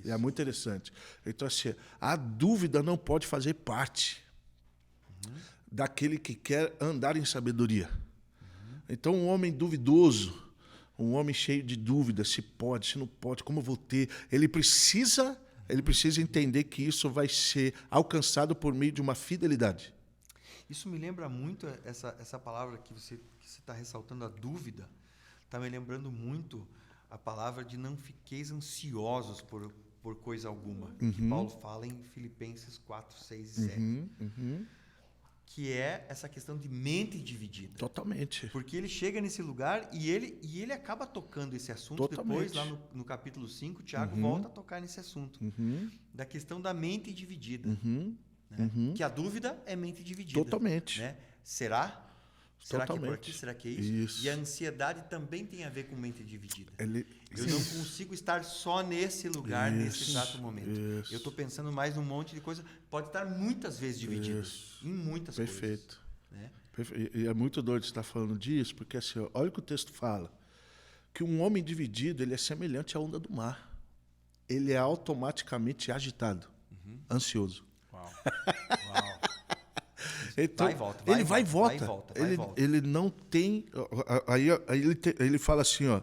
É muito interessante. Então, assim, a dúvida não pode fazer parte daquele que quer andar em sabedoria. Então, um homem duvidoso, um homem cheio de dúvidas, se pode, se não pode, como eu vou ter, ele precisa Ele precisa entender que isso vai ser alcançado por meio de uma fidelidade. Isso me lembra muito essa palavra que você está ressaltando, a dúvida. Está me lembrando muito a palavra de não fiqueis ansiosos por coisa alguma, que Paulo fala em Filipenses 4, 6 e 7. Que é essa questão de mente dividida. Totalmente. Porque ele chega nesse lugar e ele acaba tocando esse assunto. Totalmente. Depois, lá no capítulo 5, Tiago volta a tocar nesse assunto. Da questão da mente dividida. Né? Que a dúvida é mente dividida. Totalmente. Né? Será? Será que é por Totalmente. aqui? Será que é isso? Isso. E a ansiedade também tem a ver com mente dividida. Eu Sim. não consigo estar só nesse lugar, nesse exato momento. Isso. Eu estou pensando mais num monte de coisa. Pode estar muitas vezes dividido. Em muitas Perfeito. coisas. Né? Perfeito. E é muito doido você estar falando disso, porque assim, ó, olha o que o texto fala. Que um homem dividido, ele é semelhante à onda do mar. Ele é automaticamente agitado, ansioso. Uau. Então, Vai e volta, ele vai e volta. Ele não tem. Aí ele fala assim, ó.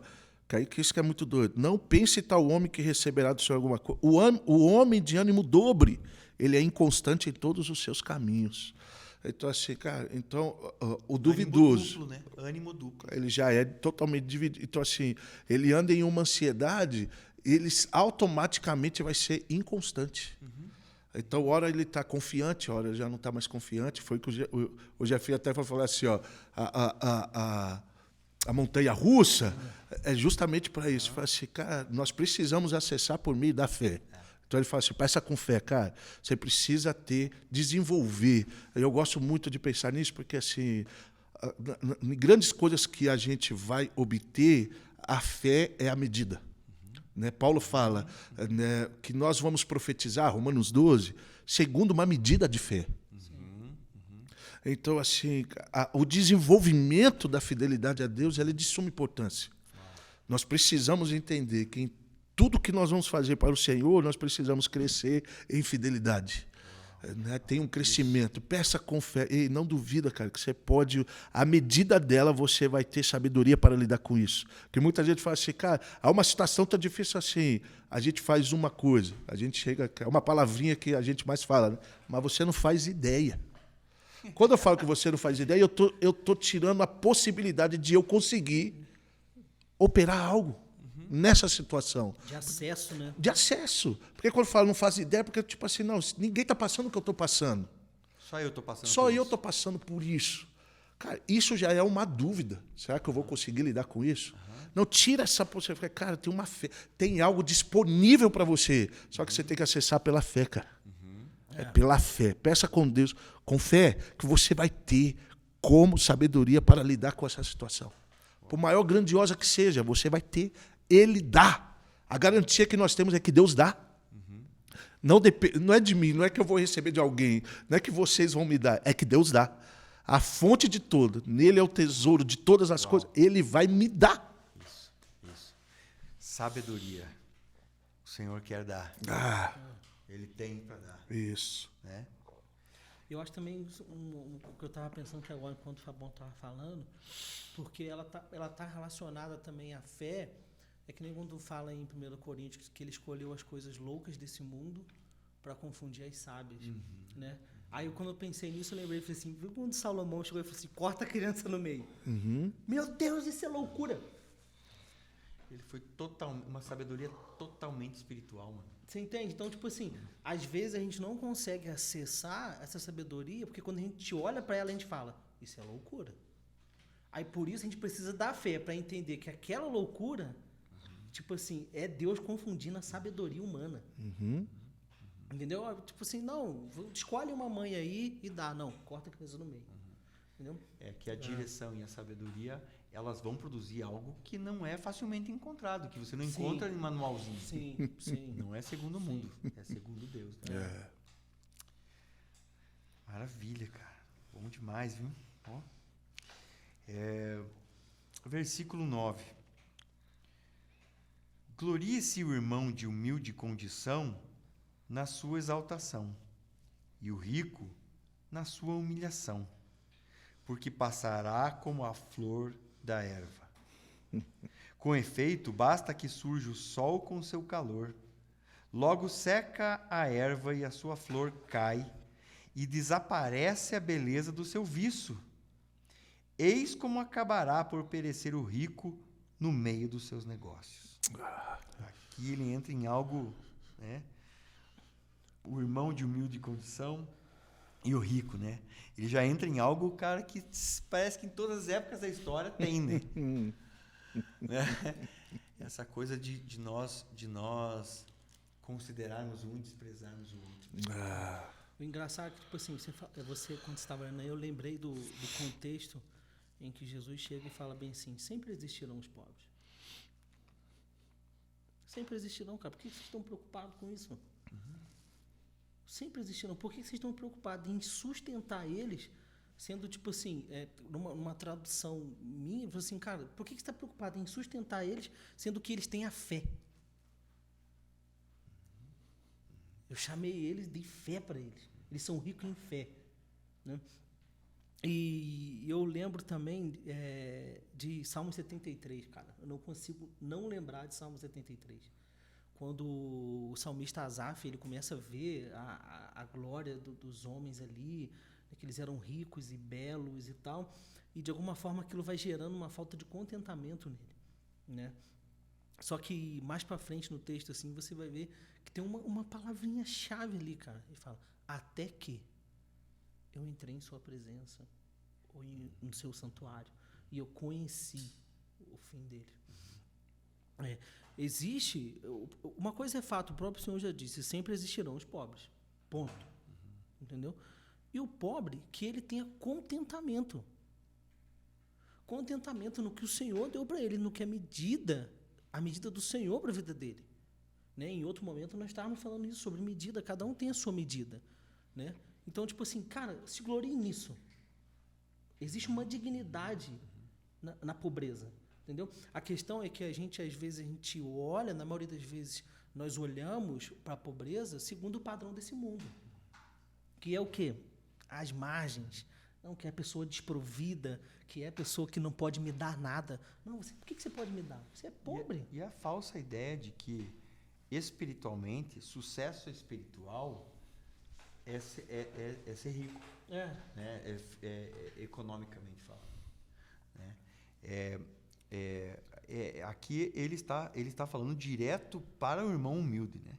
Que isso que é muito doido. Não pense tal homem que receberá do Senhor alguma coisa. O homem de ânimo dobre, ele é inconstante em todos os seus caminhos. Então, assim, cara, o duvidoso. Ânimo duplo, né? Ânimo duplo. Ele já é totalmente dividido. Então, assim, ele anda em uma ansiedade, ele automaticamente vai ser inconstante. Então, hora ele está confiante, hora já não está mais confiante. Foi que o Jeff até foi falar assim, ó, a montanha-russa é justamente para isso. Fala assim, cara, nós precisamos acessar por meio da fé. Então ele fala assim, peça com fé, cara. Você precisa desenvolver. Eu gosto muito de pensar nisso, porque assim, em grandes coisas que a gente vai obter, a fé é a medida. Né? Paulo fala, né, que nós vamos profetizar, Romanos 12, segundo uma medida de fé. Então, assim, o desenvolvimento da fidelidade a Deus ela é de suma importância. Nós precisamos entender que em tudo que nós vamos fazer para o Senhor, nós precisamos crescer em fidelidade. Né? Tem um crescimento. Peça com fé. E não duvida, cara, que você pode, à medida dela, você vai ter sabedoria para lidar com isso. Porque muita gente fala assim, cara, há uma situação tão difícil assim, a gente faz uma coisa, a gente chega, é uma palavrinha que a gente mais fala, né? Mas você não faz ideia. Quando eu falo que você não faz ideia, eu tô tirando a possibilidade de eu conseguir operar algo nessa situação. De acesso, né? De acesso. Porque quando eu falo não faz ideia, porque tipo assim, não, ninguém está passando o que eu estou passando. Só eu estou passando Só por eu isso. estou passando por isso. Cara, isso já é uma dúvida. Será que eu vou conseguir lidar com isso? Não, tira essa possibilidade. Cara, tem uma fé, tem algo disponível para você. Só que você tem que acessar pela fé, cara. É pela fé. Peça com Deus, com fé, que você vai ter como sabedoria para lidar com essa situação. Por maior grandiosa que seja, você vai ter. Ele dá. A garantia que nós temos é que Deus dá. Não é de mim, não é que eu vou receber de alguém, não é que vocês vão me dar, é que Deus dá. A fonte de tudo, nele é o tesouro de todas as coisas, ele vai me dar. Isso. Sabedoria. O Senhor quer dar. Ele tem para dar. Isso. Né? Eu acho também o que eu estava pensando que agora, enquanto o Fabão estava falando, porque ela tá relacionada também à fé. É que nem quando fala em 1 Coríntios que ele escolheu as coisas loucas desse mundo para confundir as sábias. Né? Aí, quando eu pensei nisso, eu lembrei, falei assim, viu quando Salomão chegou e falou assim, corta a criança no meio. Meu Deus, isso é loucura. Ele foi uma sabedoria totalmente espiritual, mano. Você entende? Então, tipo assim, às vezes a gente não consegue acessar essa sabedoria, porque quando a gente olha para ela, a gente fala, isso é loucura. Aí, por isso, a gente precisa da fé para entender que aquela loucura, tipo assim, é Deus confundindo a sabedoria humana. Entendeu? Tipo assim, não, escolhe uma mãe aí e dá. Não, corta a criança no meio. Entendeu? É que a direção e a sabedoria, elas vão produzir algo que não é facilmente encontrado, que você não encontra em manualzinho. Sim. Não é segundo o mundo, é segundo Deus. Né? Maravilha, cara. Bom demais, viu? Ó. Versículo 9. Glorie-se o irmão de humilde condição na sua exaltação, e o rico na sua humilhação, porque passará como a flor da erva. Com efeito, basta que surja o sol com seu calor, Logo seca a erva e a sua flor cai, e desaparece a beleza do seu viço. Eis como acabará por perecer o rico no meio dos seus negócios. Aqui ele entra em algo, né? O irmão de humilde condição e o rico, né? Ele já entra em algo, cara, que parece que em todas as épocas da história tem, né? Essa coisa de nós considerarmos um e desprezarmos o outro. O engraçado é que, tipo assim, você quando estava lendo aí, eu lembrei do contexto em que Jesus chega e fala bem assim, sempre existirão os pobres. Sempre existirão, cara. Por que vocês estão preocupados com isso? Sempre existirão. Por que vocês estão preocupados em sustentar eles, sendo, tipo assim, numa tradução minha, assim, cara, por que você está preocupado em sustentar eles, sendo que eles têm a fé? Eu chamei eles, dei fé para eles. Eles são ricos em fé, né? E eu lembro também de Salmo 73, cara. Eu não consigo não lembrar de Salmo 73. Quando o salmista Asaf, ele começa a ver a glória dos homens ali, né, que eles eram ricos e belos e tal, e de alguma forma aquilo vai gerando uma falta de contentamento nele, né? Só que mais para frente no texto, assim, você vai ver que tem uma palavrinha-chave ali, cara. Ele fala, até que eu entrei em sua presença, ou no seu santuário, e eu conheci o fim dele. Existe, uma coisa é fato, o próprio Senhor já disse, sempre existirão os pobres, ponto. Entendeu? E o pobre, que ele tenha contentamento. Contentamento no que o Senhor deu para ele, no que a medida do Senhor para a vida dele. Né? Em outro momento nós estávamos falando isso, sobre medida, cada um tem a sua medida. Né? Então, tipo assim, cara, se glorie nisso. Existe uma dignidade na pobreza, entendeu? A questão é que às vezes, a gente olha, na maioria das vezes, nós olhamos para a pobreza segundo o padrão desse mundo. Que é o quê? As margens. Não, que é a pessoa desprovida, que é a pessoa que não pode me dar nada. Não, por que você pode me dar? Você é pobre. E a falsa ideia de que, espiritualmente, sucesso espiritual é ser rico. Né? Economicamente falando. Né? Aqui ele está falando direto para o irmão humilde. Né?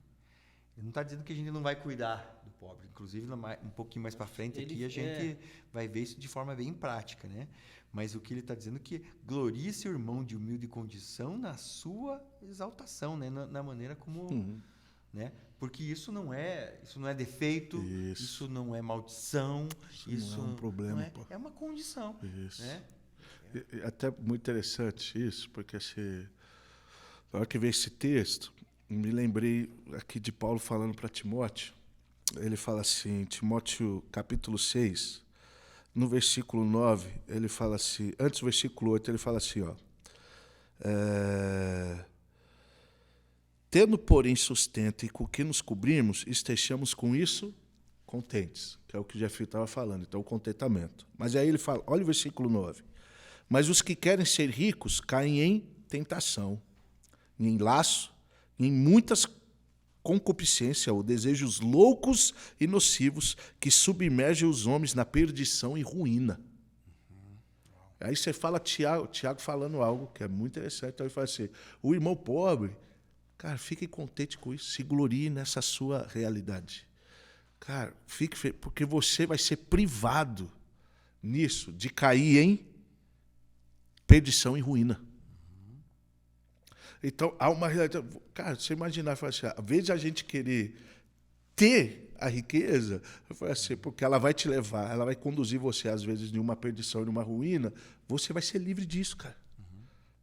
Ele não está dizendo que a gente não vai cuidar do pobre. Inclusive, um pouquinho mais para frente aqui, a gente vai ver isso de forma bem prática. Né? Mas o que ele está dizendo é que glorie seu irmão de humilde condição na sua exaltação, né? Na maneira como... Né? Porque isso não é defeito, isso não é maldição, isso não é um problema. É uma condição. Isso. Né? É até muito interessante isso, porque na hora que veio esse texto, me lembrei aqui de Paulo falando para Timóteo. Ele fala assim, Timóteo capítulo 6, no versículo 9, ele fala assim, antes do versículo 8, ele fala assim, ó, tendo, porém, sustento e com o que nos cobrirmos, estejamos com isso contentes, que é o que o Jeffrey estava falando, então o contentamento. Mas aí ele fala, olha o versículo 9, mas os que querem ser ricos caem em tentação, em laço, em muitas concupiscência ou desejos loucos e nocivos que submergem os homens na perdição e ruína. Aí você fala Tiago falando algo que é muito interessante. Então ele fala assim, o irmão pobre, cara, fique contente com isso, se glorie nessa sua realidade. Cara, fique porque você vai ser privado nisso, de cair em perdição e ruína. Então, há uma realidade. Cara, você imaginar, assim, às vezes a gente querer ter a riqueza, assim, porque ela vai te levar, ela vai conduzir você, às vezes, de uma perdição e de uma ruína, você vai ser livre disso, cara.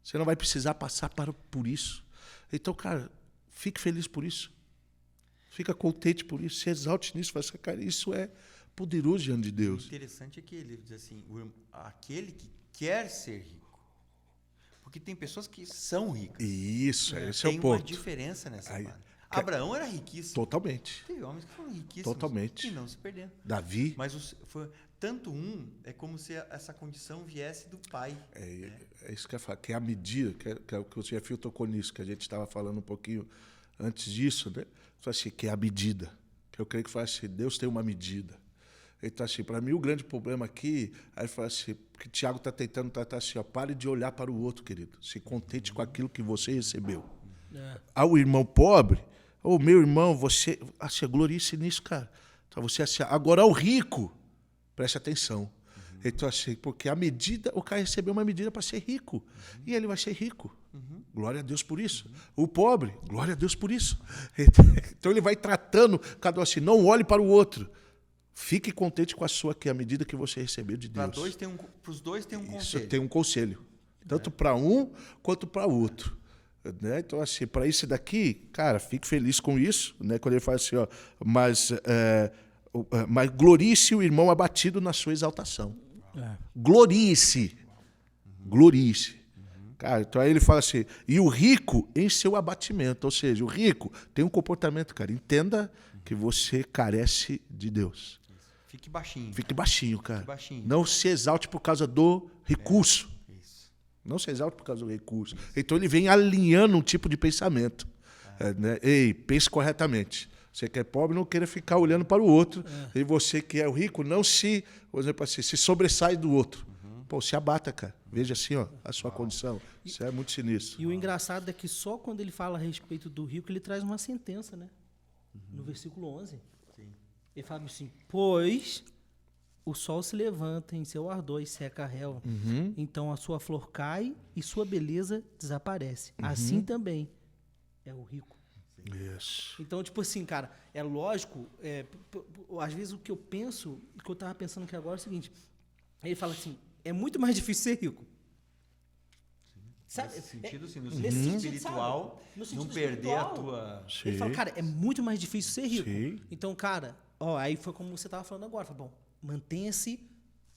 Você não vai precisar passar por isso. Então, cara, fique feliz por isso. Fica contente por isso, se exalte nisso, fala assim, cara, isso é poderoso diante de Deus. O interessante é que ele diz assim, aquele que quer ser rico. Porque tem pessoas que são ricas. Isso, esse é o ponto. Tem uma diferença nessa parte. Abraão era riquíssimo. Totalmente. Teve homens que foram riquíssimos. Totalmente. E não se perderam. Davi. Mas tanto é como se essa condição viesse do pai. É isso que eu ia falar, que é a medida, que é o que o Jeffrey tocou nisso, que a gente estava falando um pouquinho antes disso, né? Fala assim, que é a medida. Que eu creio que fala assim, Deus tem uma medida. Então, assim, para mim, o grande problema aqui, aí ele fala assim, que Tiago está tentando tratar assim, ó, pare de olhar para o outro, querido. Se contente com aquilo que você recebeu. Ao irmão pobre, ô meu irmão, você glorice nisso, cara. Então, você assim, agora ao rico, preste atenção. Então, assim, porque a medida, o cara recebeu uma medida para ser rico. E ele vai ser rico. Glória a Deus por isso. O pobre, glória a Deus por isso. Então ele vai tratando cada um assim, não olhe para o outro. Fique contente com a sua, que é a medida que você recebeu de Deus. Para os dois tem um Isso conselho. tem um conselho. Tanto para um quanto para o outro. Né? Então, assim, para isso daqui, cara, fique feliz com isso. Né? Quando ele fala assim, ó, mas glorie-se o irmão abatido na sua exaltação. Glorie-se. Glorie-se. Cara, então aí ele fala assim, e o rico em seu abatimento. Ou seja, o rico tem um comportamento, cara. Entenda que você carece de Deus. Fique baixinho. Fique baixinho, cara. Fique baixinho. Não se exalte por causa do recurso. Isso. Não se exalte por causa do recurso. Então ele vem alinhando um tipo de pensamento. Né? Ei, pense corretamente. Você que é pobre, não queira ficar olhando para o outro. E você que é o rico, não se, por exemplo, assim, se sobressai do outro. Pô, se abata, cara. Veja assim, ó, a sua condição. Isso é muito sinistro. E o engraçado é que só quando ele fala a respeito do rico, ele traz uma sentença, né? No versículo 11. Sim. Ele fala assim, pois o sol se levanta em seu ardor e seca a relva. Então a sua flor cai e sua beleza desaparece. Assim também é o rico. Isso. Então, tipo assim, cara, é lógico, às vezes o que eu penso, o que eu tava pensando aqui agora é o seguinte, ele fala assim, é muito mais difícil ser rico. Sabe? Nesse sentido, assim, no nesse sentido sentido, espiritual, sabe? No não sentido perder espiritual. a tua... Sim. Ele fala, cara, é muito mais difícil ser rico. Sim. Então, cara, ó, aí foi como você tava falando agora, bom, mantenha-se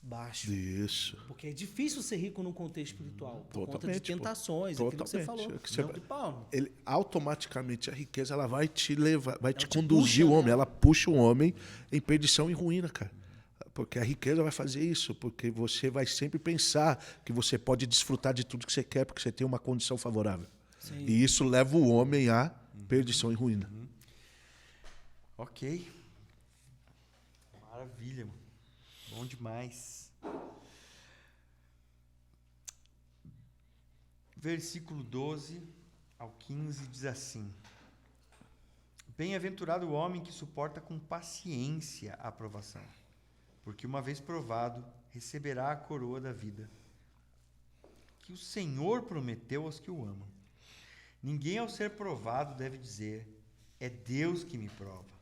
baixo. Isso. Porque é difícil ser rico num contexto espiritual, por conta de Totalmente, pô. tentações, aquilo que você Totalmente. falou. É que você- De Paulo. Ele automaticamente a riqueza ela vai te levar, vai te te conduzir puxa, o homem, né? ela puxa o homem em perdição e ruína, cara. Porque a riqueza vai fazer isso, porque você vai sempre pensar que você pode desfrutar de tudo que você quer, porque você tem uma condição favorável. Sim. E isso leva o homem à perdição e ruína. Ok. Maravilha, mano. Bom demais. Versículo 12 ao 15 diz assim: Bem-aventurado o homem que suporta com paciência a provação, porque uma vez provado, receberá a coroa da vida, que o Senhor prometeu aos que o amam. Ninguém, ao ser provado, deve dizer, é Deus que me prova,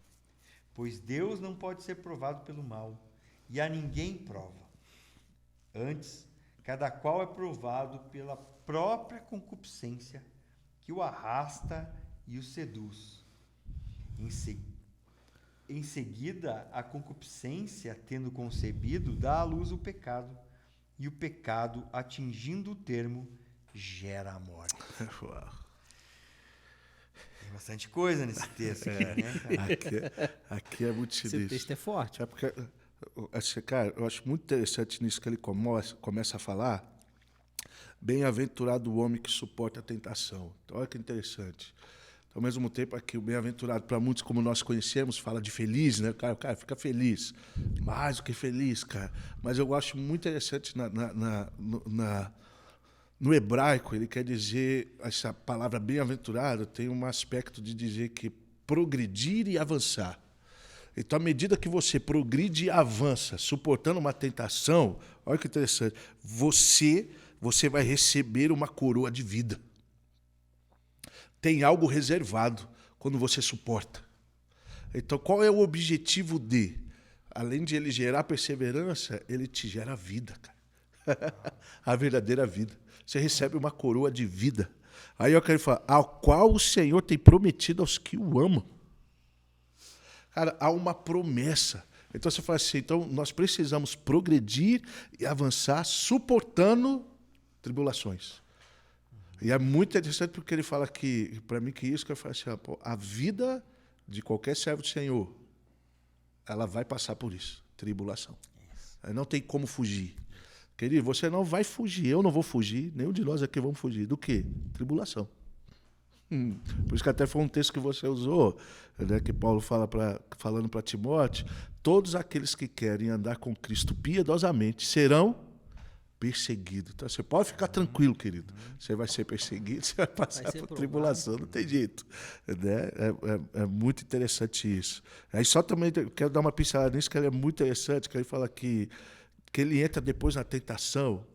pois Deus não pode ser provado pelo mal, e a ninguém prova. Antes, cada qual é provado pela própria concupiscência, que o arrasta e o seduz. Em seguida, a concupiscência, tendo concebido, dá à luz o pecado, e o pecado, atingindo o termo, gera a morte. Uau. Tem bastante coisa nesse texto aqui, né, cara? Aqui é muito Esse sinistro. texto é forte. É porque, assim, cara, eu acho muito interessante nisso que ele começa a falar. Bem-aventurado o homem que suporta a tentação. Então, olha que interessante. Então, ao mesmo tempo, aqui o bem-aventurado, para muitos como nós conhecemos, fala de feliz, né? O cara fica feliz. Mais do que feliz, cara. Mas eu acho muito interessante no hebraico, ele quer dizer, essa palavra bem-aventurado tem um aspecto de dizer que progredir e avançar. Então, à medida que você progride e avança, suportando uma tentação, olha que interessante, você vai receber uma coroa de vida. Tem algo reservado quando você suporta. Então, qual é o objetivo de? Além de ele gerar perseverança, ele te gera vida, cara. A verdadeira vida. Você recebe uma coroa de vida. Aí eu quero falar, ao qual o Senhor tem prometido aos que o amam. Cara, há uma promessa. Então você fala assim, então nós precisamos progredir e avançar suportando tribulações. E é muito interessante porque ele fala que, para mim, que isso que eu falo assim, pô, a vida de qualquer servo do Senhor, ela vai passar por isso, tribulação. Aí não tem como fugir. Querido, você não vai fugir, eu não vou fugir, nenhum de nós aqui vamos fugir. Do quê? Tribulação. Por isso que até foi um texto que você usou, né, que Paulo falando para Timóteo, todos aqueles que querem andar com Cristo piedosamente serão perseguidos. Então você pode ficar tranquilo, querido. Você vai ser perseguido, você vai passar por tribulação, não tem jeito. Né? É muito interessante isso. Aí só também quero dar uma pincelada nisso, que ele é muito interessante, que ele fala que ele entra depois na tentação.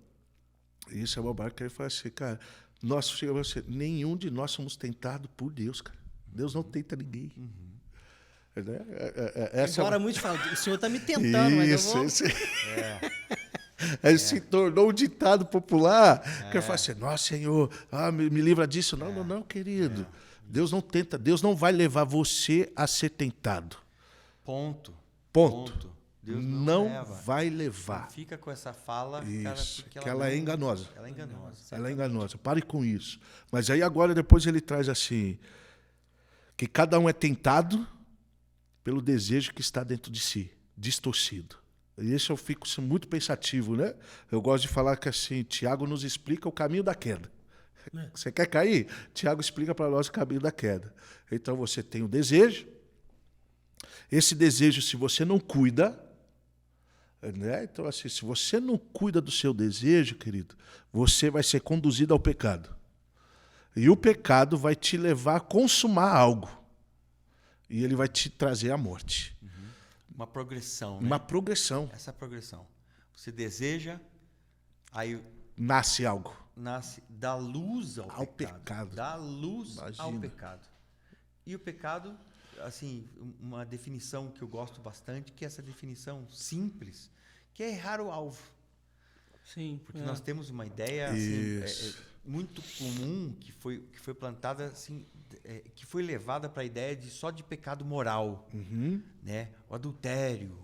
E isso é uma barca que ele fala assim, cara, nenhum de nós somos tentados por Deus, cara. Deus não tenta ninguém. Né? Embora muitos falem, o senhor está me tentando, mas eu vou... Aí se tornou um ditado popular, que eu falo assim, nossa, Senhor, me livra disso. Não, querido. Deus não tenta, Deus não vai levar você a ser tentado. Ponto. Deus não vai levar. Não fica com essa fala, isso, cara, que ela é enganosa. Ela é enganosa. Ela é enganosa. Pare com isso. Mas aí agora depois ele traz assim, que cada um é tentado pelo desejo que está dentro de si, distorcido. E esse eu fico muito pensativo, né? Eu gosto de falar que assim, Tiago nos explica o caminho da queda. Você quer cair? Tiago explica para nós o caminho da queda. Então você tem o desejo. Esse desejo, se você não cuida, né? Então assim, se você não cuida do seu desejo, querido, você vai ser conduzido ao pecado. E o pecado vai te levar a consumar algo. E ele vai te trazer a morte. Uma progressão, né? Uma progressão. Essa progressão. Você deseja, aí nasce algo. Nasce da luz ao pecado. Da luz Imagina. ao pecado. E o pecado, assim, uma definição que eu gosto bastante, que é essa definição simples, que é errar o alvo. Sim. Porque nós temos uma ideia assim, muito comum que foi plantada assim, que foi levada para a ideia só de pecado moral, né? O adultério,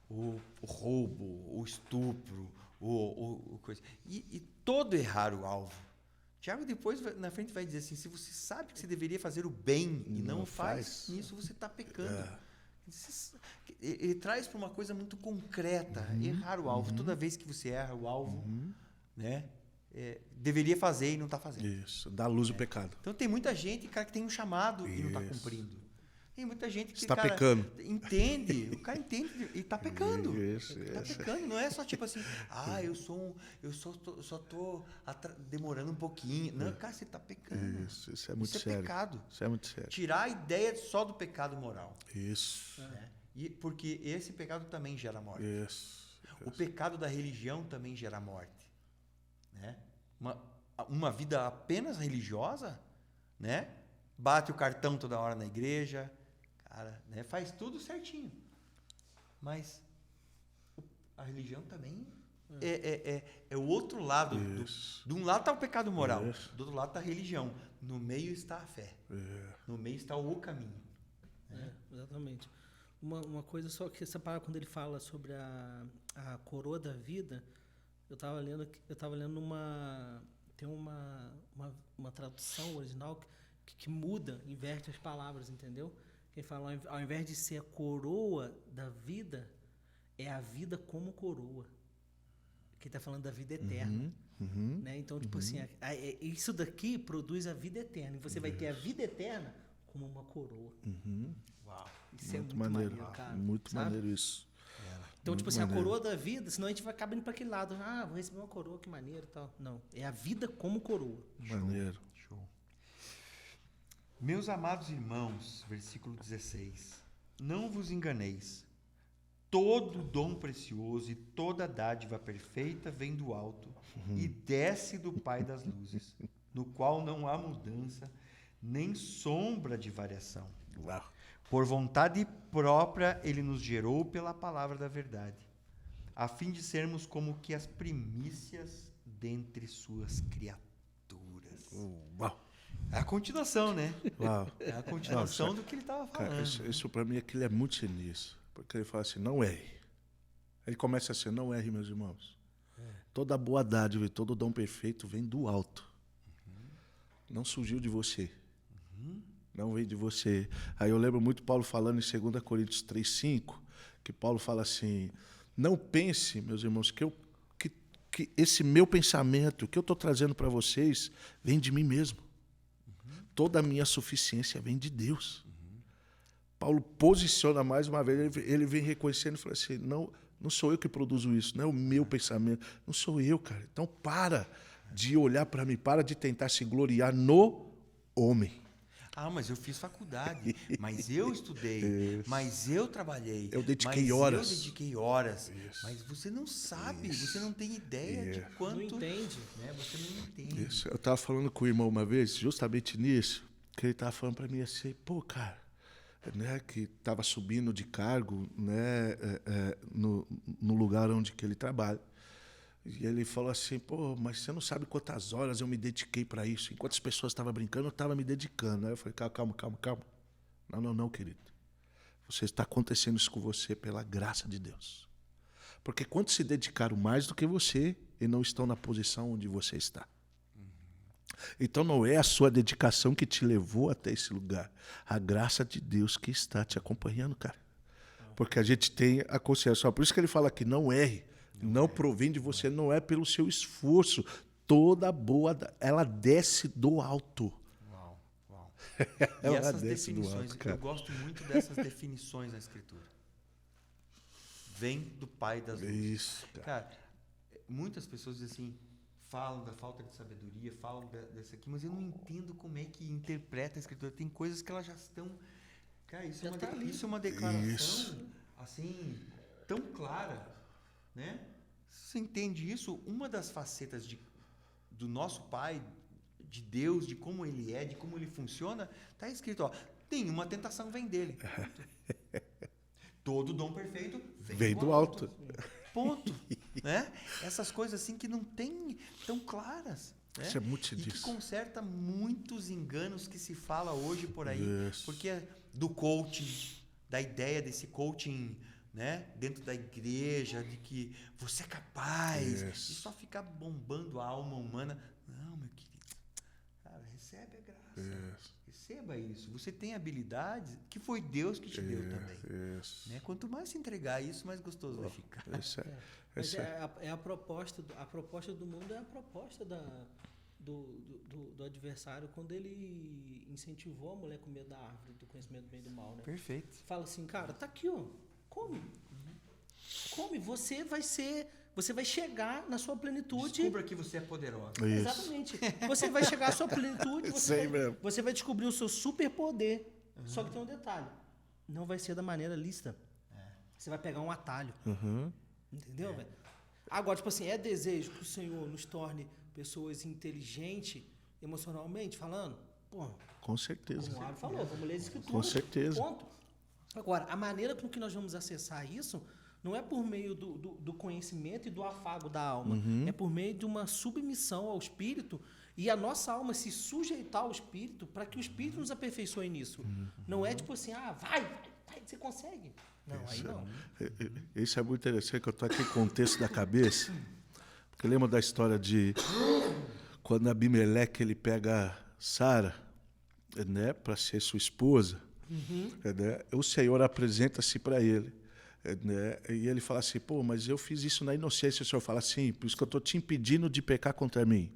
o roubo, o estupro, o coisa. E todo errar o alvo. Tiago depois na frente vai dizer assim, se você sabe que você deveria fazer o bem e não faz, nisso você está pecando. Ele traz para uma coisa muito concreta, errar o alvo. Toda vez que você erra o alvo, né? Deveria fazer e não está fazendo. Isso, dá luz ao pecado. Então tem muita gente, cara, que tem um chamado e não está cumprindo. Tem muita gente que está pecando. Entende, o cara entende e está pecando. Está pecando, não é só tipo assim, eu só tô demorando um pouquinho. Não, cara, você está pecando. Isso é muito sério. Isso é pecado. Isso é muito sério. Tirar a ideia só do pecado moral. Isso. Porque esse pecado também gera morte. Isso. O pecado da religião também gera morte. Né? Uma vida apenas religiosa, né? Bate o cartão toda hora na igreja, cara, né? Faz tudo certinho. Mas a religião também é o outro lado. De um lado está o pecado moral, do outro lado está a religião. No meio está a fé. No meio está o caminho. Exatamente. Uma coisa só que separa quando ele fala sobre a coroa da vida. Eu estava lendo tem uma tradução original que muda, inverte as palavras, entendeu? Quem fala, ao invés de ser a coroa da vida, é a vida como coroa. Quem está falando da vida eterna. Né? Então, tipo assim, isso daqui produz a vida eterna. E você vai ter a vida eterna como uma coroa. Uau. Isso muito é muito maneiro, cara. Muito maneiro isso. Então, tipo assim, a coroa da vida, senão a gente vai acabar indo para aquele lado. Vou receber uma coroa, que maneiro e tal. Não, é a vida como coroa. Maneiro. Show. Meus amados irmãos, versículo 16. Não vos enganeis. Todo dom precioso e toda dádiva perfeita vem do alto e desce do Pai das luzes, no qual não há mudança, nem sombra de variação. Uau. Por vontade própria, ele nos gerou pela palavra da verdade, a fim de sermos como que as primícias dentre suas criaturas. Uau. É a continuação, né? Uau. É a continuação do que ele estava falando. Cara, isso para mim é muito sinistro, porque ele fala assim, não erre. Ele começa assim, não erre, meus irmãos. Toda boa dádiva e todo dom perfeito vem do alto. Não surgiu de você. Não veio de você. Aí eu lembro muito Paulo falando em 2 Coríntios 3:5, que Paulo fala assim, não pense, meus irmãos, que esse meu pensamento, que eu estou trazendo para vocês, vem de mim mesmo. toda a minha suficiência vem de Deus. Paulo posiciona mais uma vez, ele vem reconhecendo e fala assim, não sou eu que produzo isso, não é o meu pensamento, não sou eu, cara. Então para de olhar para mim, para de tentar se gloriar no homem. Mas eu fiz faculdade, mas eu estudei, mas eu trabalhei. Eu dediquei mas horas. Eu dediquei horas. Isso. Mas você não sabe, você não tem ideia de quanto... Não entende. Né? Você não entende. Isso. Eu estava falando com o irmão uma vez, justamente nisso, que ele estava falando para mim assim, pô, cara, né, que estava subindo de cargo, né, no lugar onde que ele trabalha. E ele falou assim, pô, mas você não sabe quantas horas eu me dediquei para isso. Enquanto as pessoas estavam brincando, eu estava me dedicando. Aí eu falei, calma. Não, querido. Você está acontecendo isso com você pela graça de Deus. Porque quantos se dedicaram mais do que você e não estão na posição onde você está? Então não é a sua dedicação que te levou até esse lugar. A graça de Deus que está te acompanhando, cara. Porque a gente tem a consciência. Por isso que ele fala que não erre. Não provém de você, não é pelo seu esforço. Toda boa, ela desce do alto. Uau. E Ela essas desce do definições, alto, cara. eu gosto muito dessas definições na Escritura. Vem do Pai das luzes. Isso, cara. Cara, muitas pessoas dizem assim, falam da falta de sabedoria, falam dessa aqui, mas eu não entendo como é que interpreta a Escritura. Tem coisas que elas já estão... Cara, isso é uma declaração, assim, tão clara, né? Você entende isso? Uma das facetas do nosso Pai, de Deus, de como Ele é, de como Ele funciona, está escrito, ó, nenhuma tentação vem dele. Todo dom perfeito vem do alto. Ponto. Né? Essas coisas assim que não tem tão claras. Né? Isso é muito e disso. que conserta muitos enganos que se fala hoje por aí. Isso. Porque é do coaching, da ideia desse coaching, né? Dentro da igreja, de que você é capaz. Isso. E só ficar bombando a alma humana. Não, meu querido. Cara, recebe a graça. Isso. Receba isso. Você tem habilidades que foi Deus que te deu também. Isso. Né? Quanto mais se entregar isso, mais gostoso vai ficar. Mas a proposta do mundo é a proposta do adversário quando ele incentivou a mulher com medo da árvore do conhecimento do bem e do mal, né? Perfeito. Fala assim, cara, tá aqui, ó, come, você vai chegar na sua plenitude. Descubra que você é poderosa. Isso. Exatamente. Você vai chegar à sua plenitude, Sei mesmo. você vai descobrir o seu superpoder. Só que tem um detalhe, não vai ser da maneira lícita. Você vai pegar um atalho. Entendeu, velho? Agora, tipo assim, é desejo que o Senhor nos torne pessoas inteligentes, emocionalmente falando? Pô, Com certeza. como o Aro falou, vamos ler as escrituras. Com certeza. Ponto. Agora, a maneira com que nós vamos acessar isso não é por meio do conhecimento e do afago da alma. É por meio de uma submissão ao Espírito e a nossa alma se sujeitar ao Espírito para que o Espírito nos aperfeiçoe nisso. Não é tipo assim, vai, você consegue. Não, aí não. Isso é muito interessante, que eu estou aqui com o texto da cabeça. Porque lembra da história de quando Abimeleque ele pega Sara, né, para ser sua esposa. Né, o Senhor apresenta-se para ele. Né, e ele fala assim, pô, mas eu fiz isso na inocência. O Senhor fala assim, por isso que eu estou te impedindo de pecar contra mim.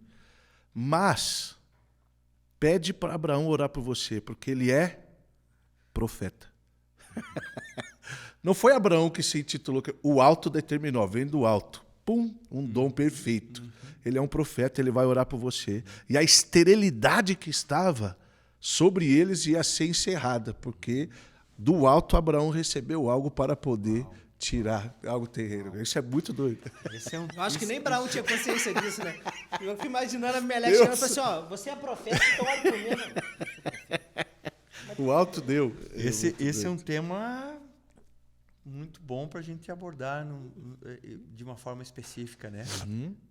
Mas pede para Abraão orar por você, porque ele é profeta. Não foi Abraão que se intitulou, o alto determinou, vem do alto. Pum, um dom perfeito. Ele é um profeta, ele vai orar por você. E a esterilidade que estava sobre eles ia ser encerrada, porque do alto Abraão recebeu algo para poder tirar algo terreno. Isso é muito doido. Eu acho que nem Abraão tinha consciência disso, né? Eu fico imaginando a Abimeleque chegando e falando assim, ó, você é profeta, então olha por mim. O alto deu. Esse é um tema muito bom para a gente abordar de uma forma específica, né?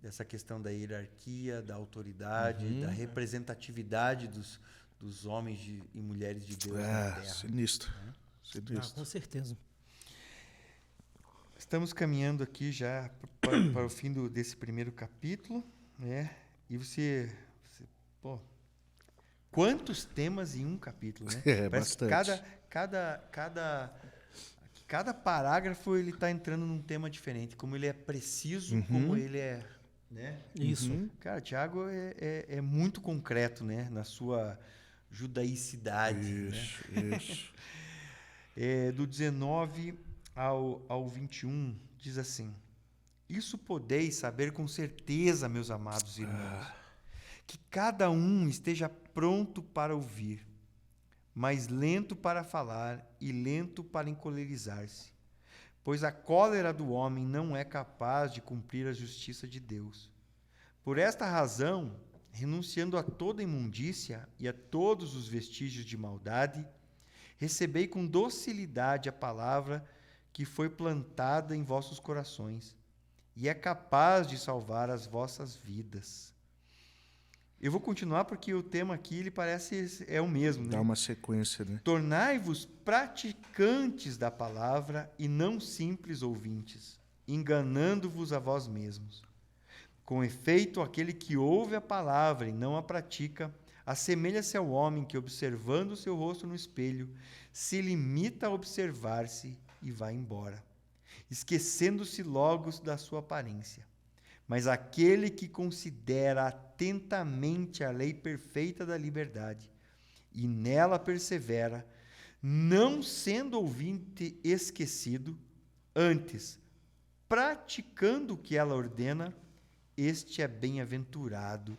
Essa questão da hierarquia, da autoridade, da representatividade dos homens e mulheres de Deus na Terra. Sinistro. Com certeza. Estamos caminhando aqui já para o fim desse primeiro capítulo, né? E pô, quantos temas em um capítulo, né? Parece bastante. Cada parágrafo ele está entrando num tema diferente, como ele é preciso, como ele é, né? Isso. Cara, Tiago é muito concreto, né? Na sua judaicidade. Isso, isso. Do 19 ao 21, diz assim: Isso podeis saber com certeza, meus amados irmãos, que cada um esteja pronto para ouvir, mas lento para falar e lento para encolerizar-se. Pois a cólera do homem não é capaz de cumprir a justiça de Deus. Por esta razão, renunciando a toda imundícia e a todos os vestígios de maldade, recebei com docilidade a palavra que foi plantada em vossos corações e é capaz de salvar as vossas vidas. Eu vou continuar porque o tema aqui ele parece o mesmo, né? Dá uma sequência, né? Tornai-vos praticantes da palavra e não simples ouvintes, enganando-vos a vós mesmos. Com efeito, aquele que ouve a palavra e não a pratica, assemelha-se ao homem que, observando o seu rosto no espelho, se limita a observar-se e vai embora, esquecendo-se logo da sua aparência. Mas aquele que considera atentamente a lei perfeita da liberdade e nela persevera, não sendo ouvinte esquecido, antes, praticando o que ela ordena, este é bem-aventurado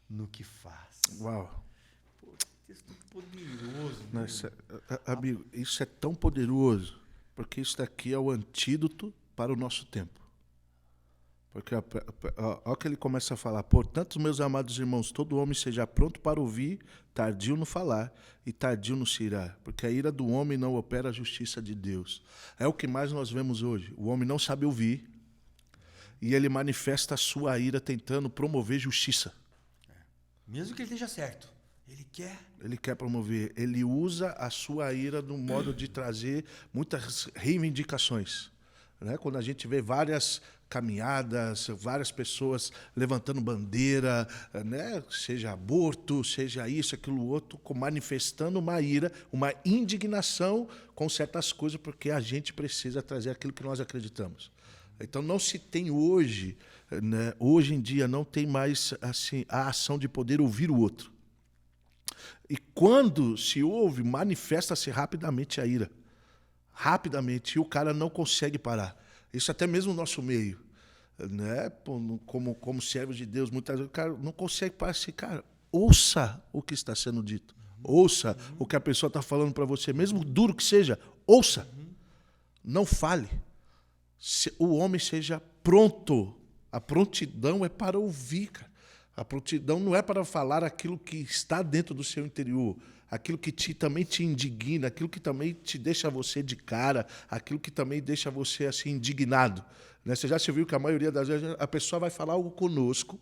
no que faz. Uau. Pô, que texto poderoso. Não, amigo, isso é tão poderoso, porque isso daqui é o antídoto para o nosso tempo. Porque olha o que ele começa a falar: portanto, meus amados irmãos, todo homem seja pronto para ouvir, tardio no falar e tardio no se irar, porque a ira do homem não opera a justiça de Deus. É o que mais nós vemos hoje. O homem não sabe ouvir e ele manifesta a sua ira tentando promover justiça. Mesmo que ele esteja certo, Ele quer promover. Ele usa a sua ira no modo de trazer muitas reivindicações. Né? Quando a gente vê várias caminhadas, várias pessoas levantando bandeira, né? Seja aborto, seja isso, aquilo, outro, manifestando uma ira, uma indignação com certas coisas, porque a gente precisa trazer aquilo que nós acreditamos. Então não se tem hoje, né? Hoje em dia não tem mais assim a ação de poder ouvir o outro. E quando se ouve, manifesta-se rapidamente a ira. Rapidamente, e o cara não consegue parar. Isso até mesmo no nosso meio, né? Como servos de Deus, muitas vezes o cara não consegue parar assim, cara, ouça o que está sendo dito. Ouça o que a pessoa está falando para você, mesmo duro que seja, ouça. Não fale. O homem seja pronto. A prontidão é para ouvir, cara. A prontidão não é para falar aquilo que está dentro do seu interior, aquilo que também te indigna, aquilo que também te deixa você de cara, aquilo que também deixa você assim indignado. Né? Você já se viu que a maioria das vezes a pessoa vai falar algo conosco,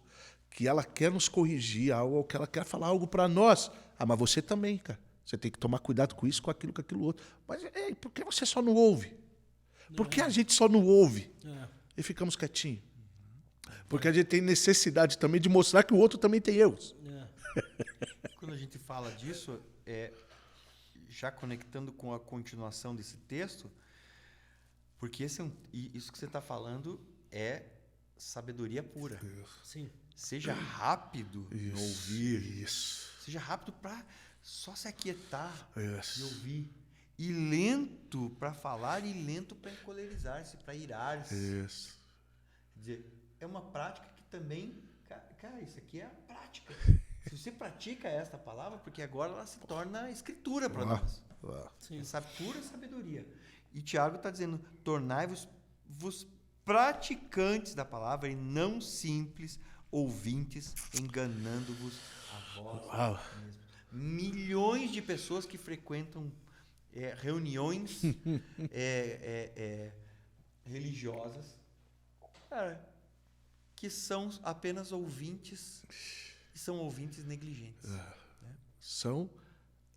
que ela quer nos corrigir, algo que ela quer falar algo para nós. Ah, mas você também, cara. Você tem que tomar cuidado com isso, com aquilo outro. Mas ei, por que você só não ouve? Por que a gente só não ouve? E ficamos quietinhos? Porque a gente tem necessidade também de mostrar que o outro também tem erros. Quando a gente fala disso, já conectando com a continuação desse texto, porque isso que você está falando é sabedoria pura. Sim. Seja rápido em ouvir. Isso. Seja rápido para só se aquietar Isso. e ouvir. E lento para falar e lento para encolerizar-se, para irar-se. Isso. Quer dizer, é uma prática que também... Cara, isso aqui é a prática. Se você pratica esta palavra, porque agora ela se torna escritura para nós. Sim. Essa pura sabedoria. E Tiago está dizendo, tornai-vos praticantes da palavra e não simples ouvintes, enganando-vos a vós mesmos. Milhões de pessoas que frequentam reuniões religiosas, cara, que são apenas ouvintes, e são ouvintes negligentes. Né? São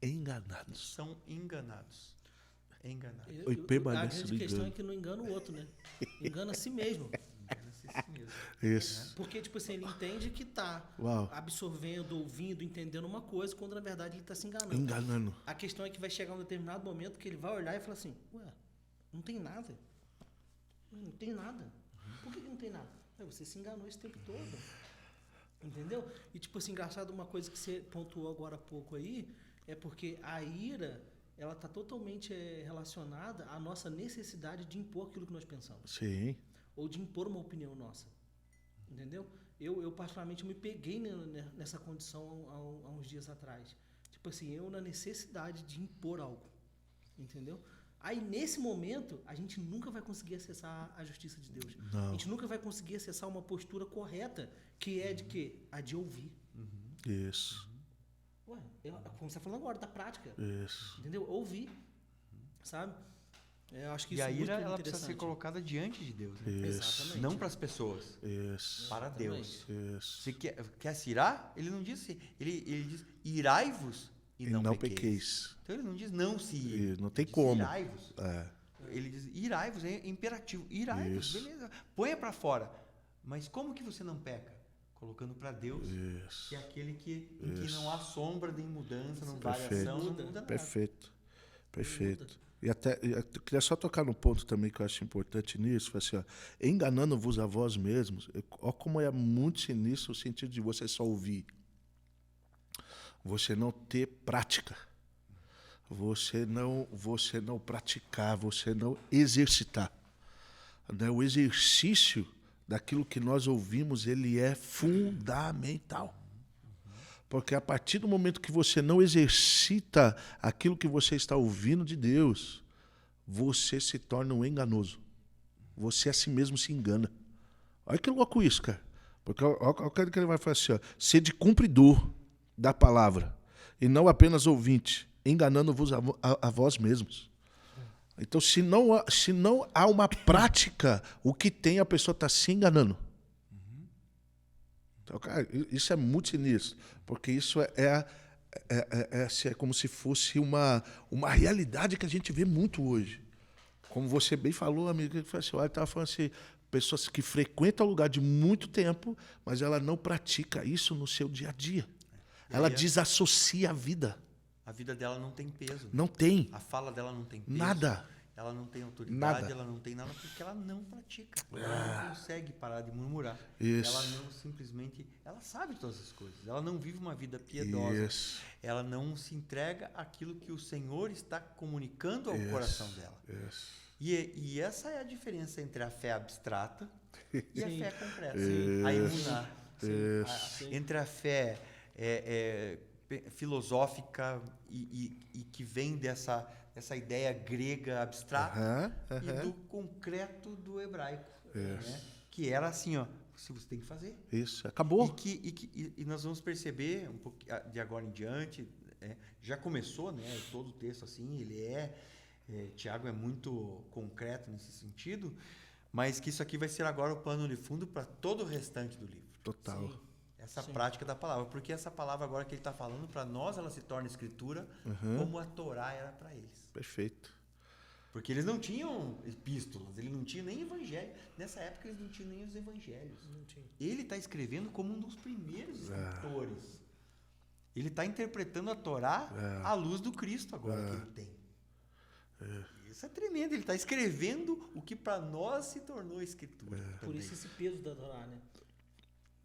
enganados. São enganados. A grande questão é que não engana o outro, né? Engana a si mesmo. Isso. Porque, tipo assim, ele entende que está absorvendo, ouvindo, entendendo uma coisa, quando na verdade ele está se enganando. A questão é que vai chegar um determinado momento que ele vai olhar e falar assim, não tem nada. Não tem nada. Por que não tem nada? Você se enganou esse tempo todo. Entendeu? E, tipo assim, engraçado uma coisa que você pontuou agora há pouco aí, É porque a ira, ela está totalmente relacionada à nossa necessidade de impor aquilo que nós pensamos. Sim. Ou de impor uma opinião nossa. Entendeu? Eu particularmente, me peguei nessa condição há uns dias atrás. Tipo assim, eu na necessidade de impor algo. Entendeu? Aí, nesse momento, a gente nunca vai conseguir acessar a justiça de Deus. Não. A gente nunca vai conseguir acessar uma postura correta, que é de quê? A de ouvir. Isso. Ué, como você está falando agora, da prática. Isso. Entendeu? Ouvir. Sabe? Eu acho que E isso a é muito ira, ela interessante. precisa ser colocada diante de Deus. Né? Isso. Exatamente. Não para as pessoas, Isso. para Exatamente. Deus. Isso. Se quer se irar, ele não diz assim. Ele diz, irai-vos e E não, não pequeis. pequeis. Então ele não diz não se ire. E não tem Ele diz, como. Irai-vos. É. Ele diz irai-vos, é imperativo. Irai-vos, Isso. beleza. Ponha para fora. Mas como que você não peca? Colocando para Deus, Isso. que é aquele em que não há sombra de mudança, não Perfeito. variação, não muda nada. Perfeito. Perfeito. E até eu queria só tocar no ponto também que eu acho importante nisso, foi assim, ó, enganando-vos a vós mesmos. Olha como é muito sinistro o sentido de você só ouvir. Você não ter prática. Você não praticar, você não exercitar. Né? O exercício daquilo que nós ouvimos, ele é fundamental. Porque a partir do momento que você não exercita aquilo que você está ouvindo de Deus, você se torna um enganoso. Você a si mesmo se engana. Olha que louco isso, cara. Porque olha o que ele vai falar assim, ó, sede cumpridor da palavra, e não apenas ouvinte, enganando-vos a vós mesmos. Então, se não há uma prática, o que tem, a pessoa está se enganando. Então, cara, isso é muito sinistro, porque isso é como se fosse uma realidade que a gente vê muito hoje. Como você bem falou, amigo, que foi assim, olha, estava falando assim, pessoas que frequentam o lugar de muito tempo, mas ela não pratica isso no seu dia a dia. Ela desassocia a vida. A vida dela não tem peso. Não tem. A fala dela não tem peso. Nada. Ela não tem autoridade, Nada. ela não tem nada porque ela não pratica. Ela não consegue parar de murmurar. Isso. Ela não simplesmente... Ela sabe todas as coisas. Ela não vive uma vida piedosa. Isso. Ela não se entrega àquilo que o Senhor está comunicando ao Isso. coração dela. Isso. E essa é a diferença entre a fé abstrata e a Sim. fé concreta. Isso. A emuná. Isso. Entre a fé filosófica e que vem dessa ideia grega abstrata Aham, e aham. do concreto do hebraico, né? Que era assim, ó, se você tem que fazer. Isso. Acabou. E nós vamos perceber um pouco de agora em diante, já começou, né? Todo o texto assim, Tiago é muito concreto nesse sentido, mas que isso aqui vai ser agora o pano de fundo para todo o restante do livro. Total. Sim. Essa Sim. prática da palavra, porque essa palavra agora que ele está falando, para nós ela se torna escritura, como a Torá era para eles. Perfeito. Porque eles não tinham epístolas, eles não tinham nem evangelho. Nessa época eles não tinham nem os evangelhos. Não tinha. Ele está escrevendo como um dos primeiros escritores. Ele está interpretando a Torá à luz do Cristo agora que ele tem. Isso é tremendo. Ele está escrevendo o que para nós se tornou escritura. Por também. isso esse peso da Torá, né?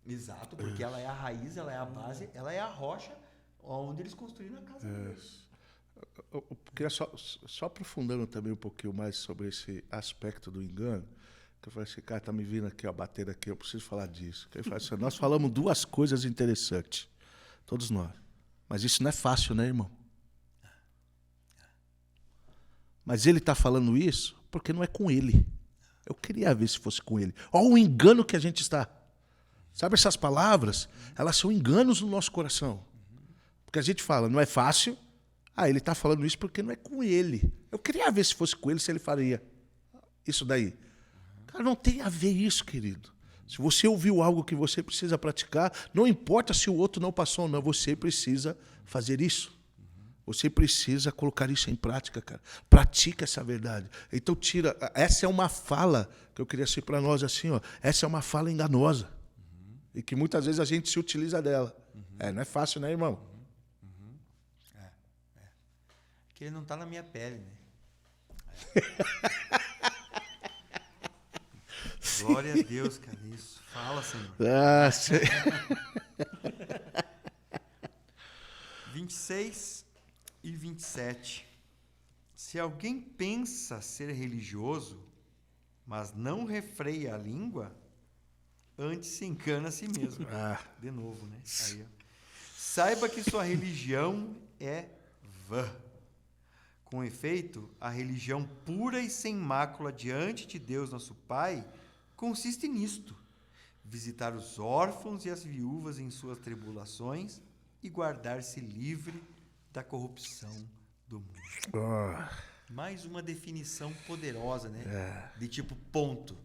Exato, porque ela é a raiz, ela é a base, ela é a rocha onde eles construíram a casa deles. Eu queria só aprofundando também um pouquinho mais sobre esse aspecto do engano, que eu falei assim, cara, tá me vindo aqui, ó, batendo aqui, eu preciso falar disso. Que ele fala assim, nós falamos duas coisas interessantes, todos nós. Mas isso não é fácil, né, irmão? Mas ele está falando isso porque não é com ele. Eu queria ver se fosse com ele. Olha o engano que a gente está. Sabe essas palavras? Elas são enganos no nosso coração. Porque a gente fala, não é fácil. Ele está falando isso porque não é com ele. Eu queria ver se fosse com ele, se ele faria isso daí. Cara, não tem a ver isso, querido. Se você ouviu algo que você precisa praticar, não importa se o outro não passou ou não, você precisa fazer isso. Você precisa colocar isso em prática, cara. Pratica essa verdade. Então tira. Essa é uma fala que eu queria ser para nós assim, ó. Essa é uma fala enganosa. E que muitas vezes a gente se utiliza dela. Não é fácil, né, irmão? Que ele não está na minha pele, né? Glória a Deus, cara. Isso. Fala, Senhor. Sim. 26. e 27. Se alguém pensa ser religioso, mas não refreia a língua, antes se engana a si mesmo. De novo, né? Aí, ó. Saiba que sua religião é vã. Com efeito, a religião pura e sem mácula diante de Deus, nosso Pai, consiste nisto: visitar os órfãos e as viúvas em suas tribulações e guardar-se livre da corrupção do mundo. Mais uma definição poderosa, né? De tipo, ponto.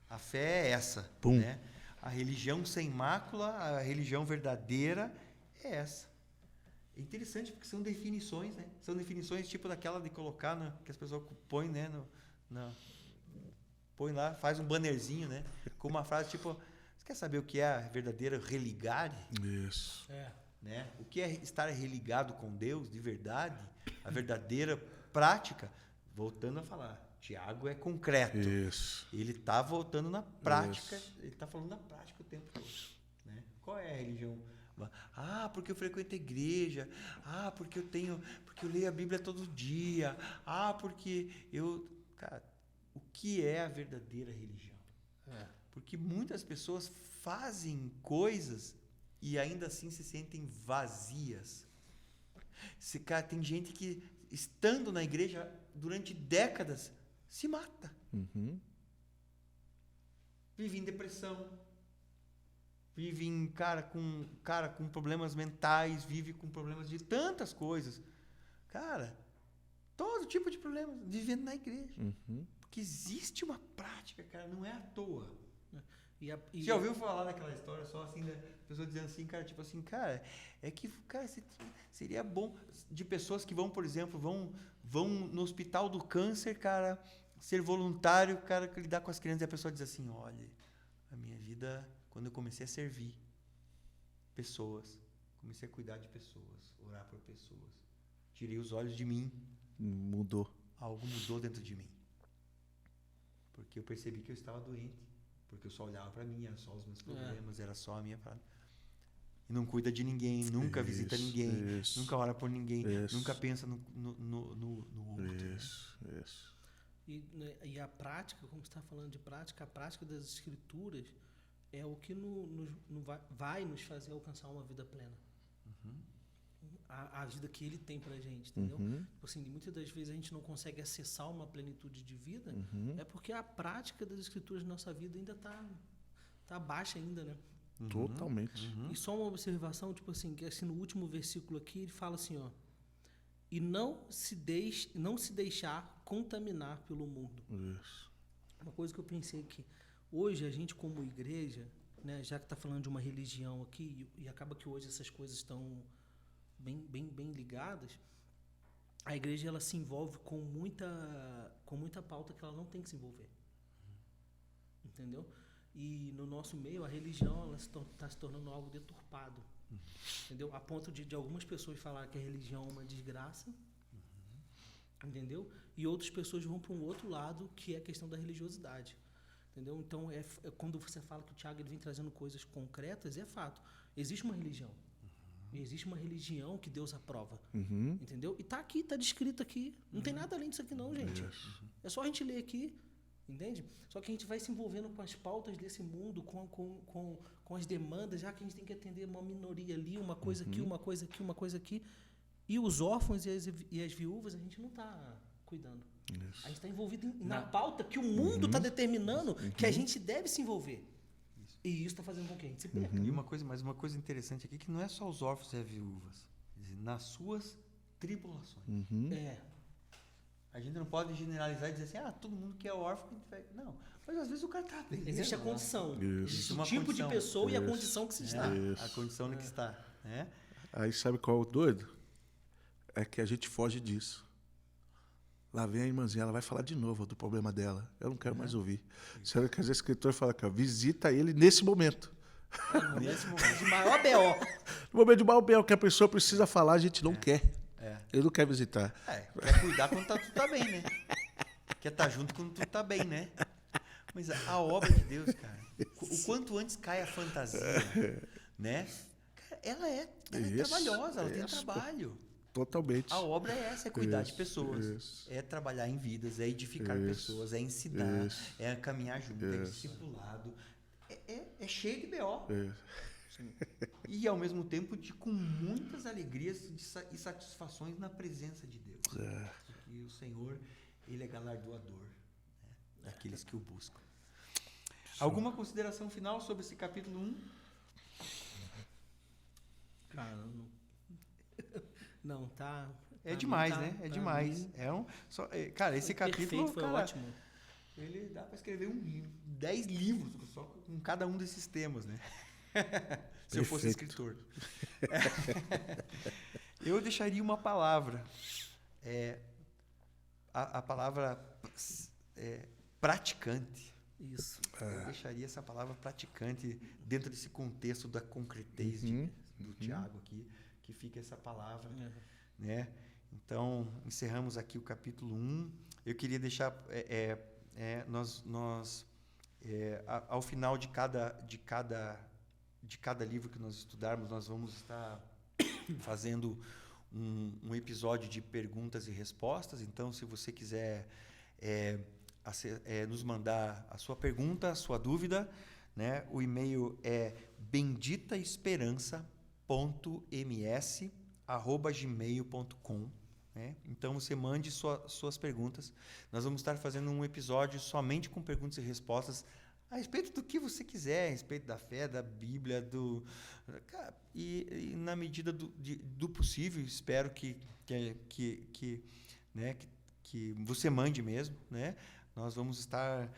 A fé é essa, né? A religião sem mácula, a religião verdadeira é essa. É interessante porque são definições, né? São definições tipo daquela de colocar, que as pessoas põem, né? Põe lá, faz um bannerzinho, né? Com uma frase tipo, você quer saber o que é a verdadeira religare? Isso. Né? O que é estar religado com Deus de verdade? A verdadeira prática, voltando a falar, Tiago é concreto. Isso. Ele está voltando na prática, Isso. ele está falando na prática o tempo todo. Né? Qual é a religião? Porque eu frequento a igreja. Porque eu leio a Bíblia todo dia. Porque eu... Cara, o que é a verdadeira religião? Porque muitas pessoas fazem coisas e ainda assim se sentem vazias. Cara, tem gente que, estando na igreja durante décadas, se mata. Vive em depressão. Vive com problemas mentais, vive com problemas de tantas coisas. Cara, todo tipo de problemas, vivendo na igreja. Porque existe uma prática, cara, não é à toa. Você já ouviu falar daquela história só assim, da pessoa dizendo assim, cara, tipo assim, cara, é que, cara, seria bom de pessoas que vão, por exemplo, vão no hospital do câncer, cara, ser voluntário, cara, lidar com as crianças, e a pessoa diz assim, olha, a minha vida, quando eu comecei a servir pessoas, comecei a cuidar de pessoas, orar por pessoas, tirei os olhos de mim. Mudou. Algo mudou dentro de mim. Porque eu percebi que eu estava doente. Porque eu só olhava para mim, era só os meus problemas, era só a minha parada. E não cuida de ninguém, nunca visita ninguém, nunca ora por ninguém, nunca pensa no outro. Isso. E a prática, como você está falando de prática, a prática das escrituras é o que vai nos fazer alcançar uma vida plena. A vida que ele tem pra gente, entendeu? Assim, muitas das vezes a gente não consegue acessar uma plenitude de vida, é porque a prática das escrituras na nossa vida ainda tá baixa ainda, né? Totalmente. E só uma observação, tipo assim, que assim, no último versículo aqui, ele fala assim, ó, e não se deixar contaminar pelo mundo. Isso. Uma coisa que eu pensei que hoje a gente como igreja, né, já que está falando de uma religião aqui, e acaba que hoje essas coisas estão bem ligadas, a igreja ela se envolve com muita pauta que ela não tem que se envolver. Entendeu? E no nosso meio, a religião ela está se tornando algo deturpado. Entendeu? A ponto de algumas pessoas falar que a religião é uma desgraça. Entendeu? E outras pessoas vão para um outro lado, que é a questão da religiosidade. Entendeu? Então, quando você fala que o Tiago ele vem trazendo coisas concretas, é fato. Existe uma religião. Existe uma religião que Deus aprova. Entendeu? E está aqui, está descrito aqui. Não tem nada além disso aqui não, gente. É só a gente ler aqui. Entende? Só que a gente vai se envolvendo com as pautas desse mundo, com as demandas, já que a gente tem que atender uma minoria ali, uma coisa aqui, uma coisa aqui, uma coisa aqui. E os órfãos e as viúvas, a gente não está cuidando. Isso. A gente está envolvido na pauta que o mundo está determinando que a gente deve se envolver. E isso está fazendo com que a gente se perca. E uma coisa interessante aqui, que não é só os órfãos e as viúvas. Quer dizer, nas suas tribulações. A gente não pode generalizar e dizer assim, todo mundo que é órfão, não. Mas às vezes o cara está bem. Existe a condição. Existe o tipo de pessoa e a condição que se está. A condição que está. Né? Aí sabe qual é o doido? É que a gente foge disso. Lá vem a irmãzinha, ela vai falar de novo do problema dela. Eu não quero mais ouvir. Sendo que às vezes o escritor fala, cara, visita ele nesse momento. Nesse momento de maior B.O. No momento de maior B.O. que a pessoa precisa falar, a gente não quer. Ele não quer visitar. Quer cuidar quando tu tá bem, né? Quer estar junto quando tu tá bem, né? Mas a obra de Deus, cara, o quanto antes cai a fantasia, né? Cara, ela é trabalhosa, ela tem trabalho. Totalmente. A obra é essa, é cuidar de Isso, pessoas, isso. é trabalhar em vidas, é edificar Isso, pessoas, é ensinar, isso. é caminhar junto, é Isso. discipulado. É cheio de B.O. É. E, ao mesmo tempo, com muitas alegrias e satisfações na presença de Deus. Porque o Senhor, Ele é galardoador, né, daqueles que o buscam. Alguma consideração final sobre esse capítulo 1? Cara, não, tá... É pra demais, mim né? É pra demais. mim, Cara, esse foi capítulo, perfeito, foi cara, ótimo. ele dá para escrever 10 livros só com cada um desses temas, né? Se eu fosse Perfeito. escritor. Eu deixaria uma palavra. A palavra praticante. Isso. Eu deixaria essa palavra praticante dentro desse contexto da concretez do Tiago aqui, que fica essa palavra, né? Então, encerramos aqui o capítulo 1. Eu queria deixar ao final de cada livro que nós estudarmos, nós vamos estar fazendo um episódio de perguntas e respostas. Então, se você quiser nos mandar a sua pergunta, a sua dúvida, né? O e-mail é benditaesperança.ms@gmail.com, né? Então você mande suas perguntas. Nós vamos estar fazendo um episódio somente com perguntas e respostas a respeito do que você quiser, a respeito da fé, da Bíblia, e na medida do possível, espero que você mande mesmo, né? Nós vamos estar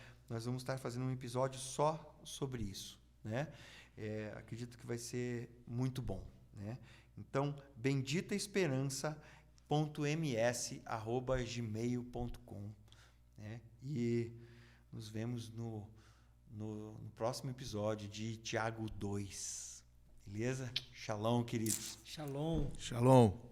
fazendo um episódio só sobre isso, né? Acredito que vai ser muito bom, né? Então, benditaesperança.ms@gmail.com, né? E nos vemos no próximo episódio de Tiago 2. Beleza? Shalom, queridos. Shalom. Shalom.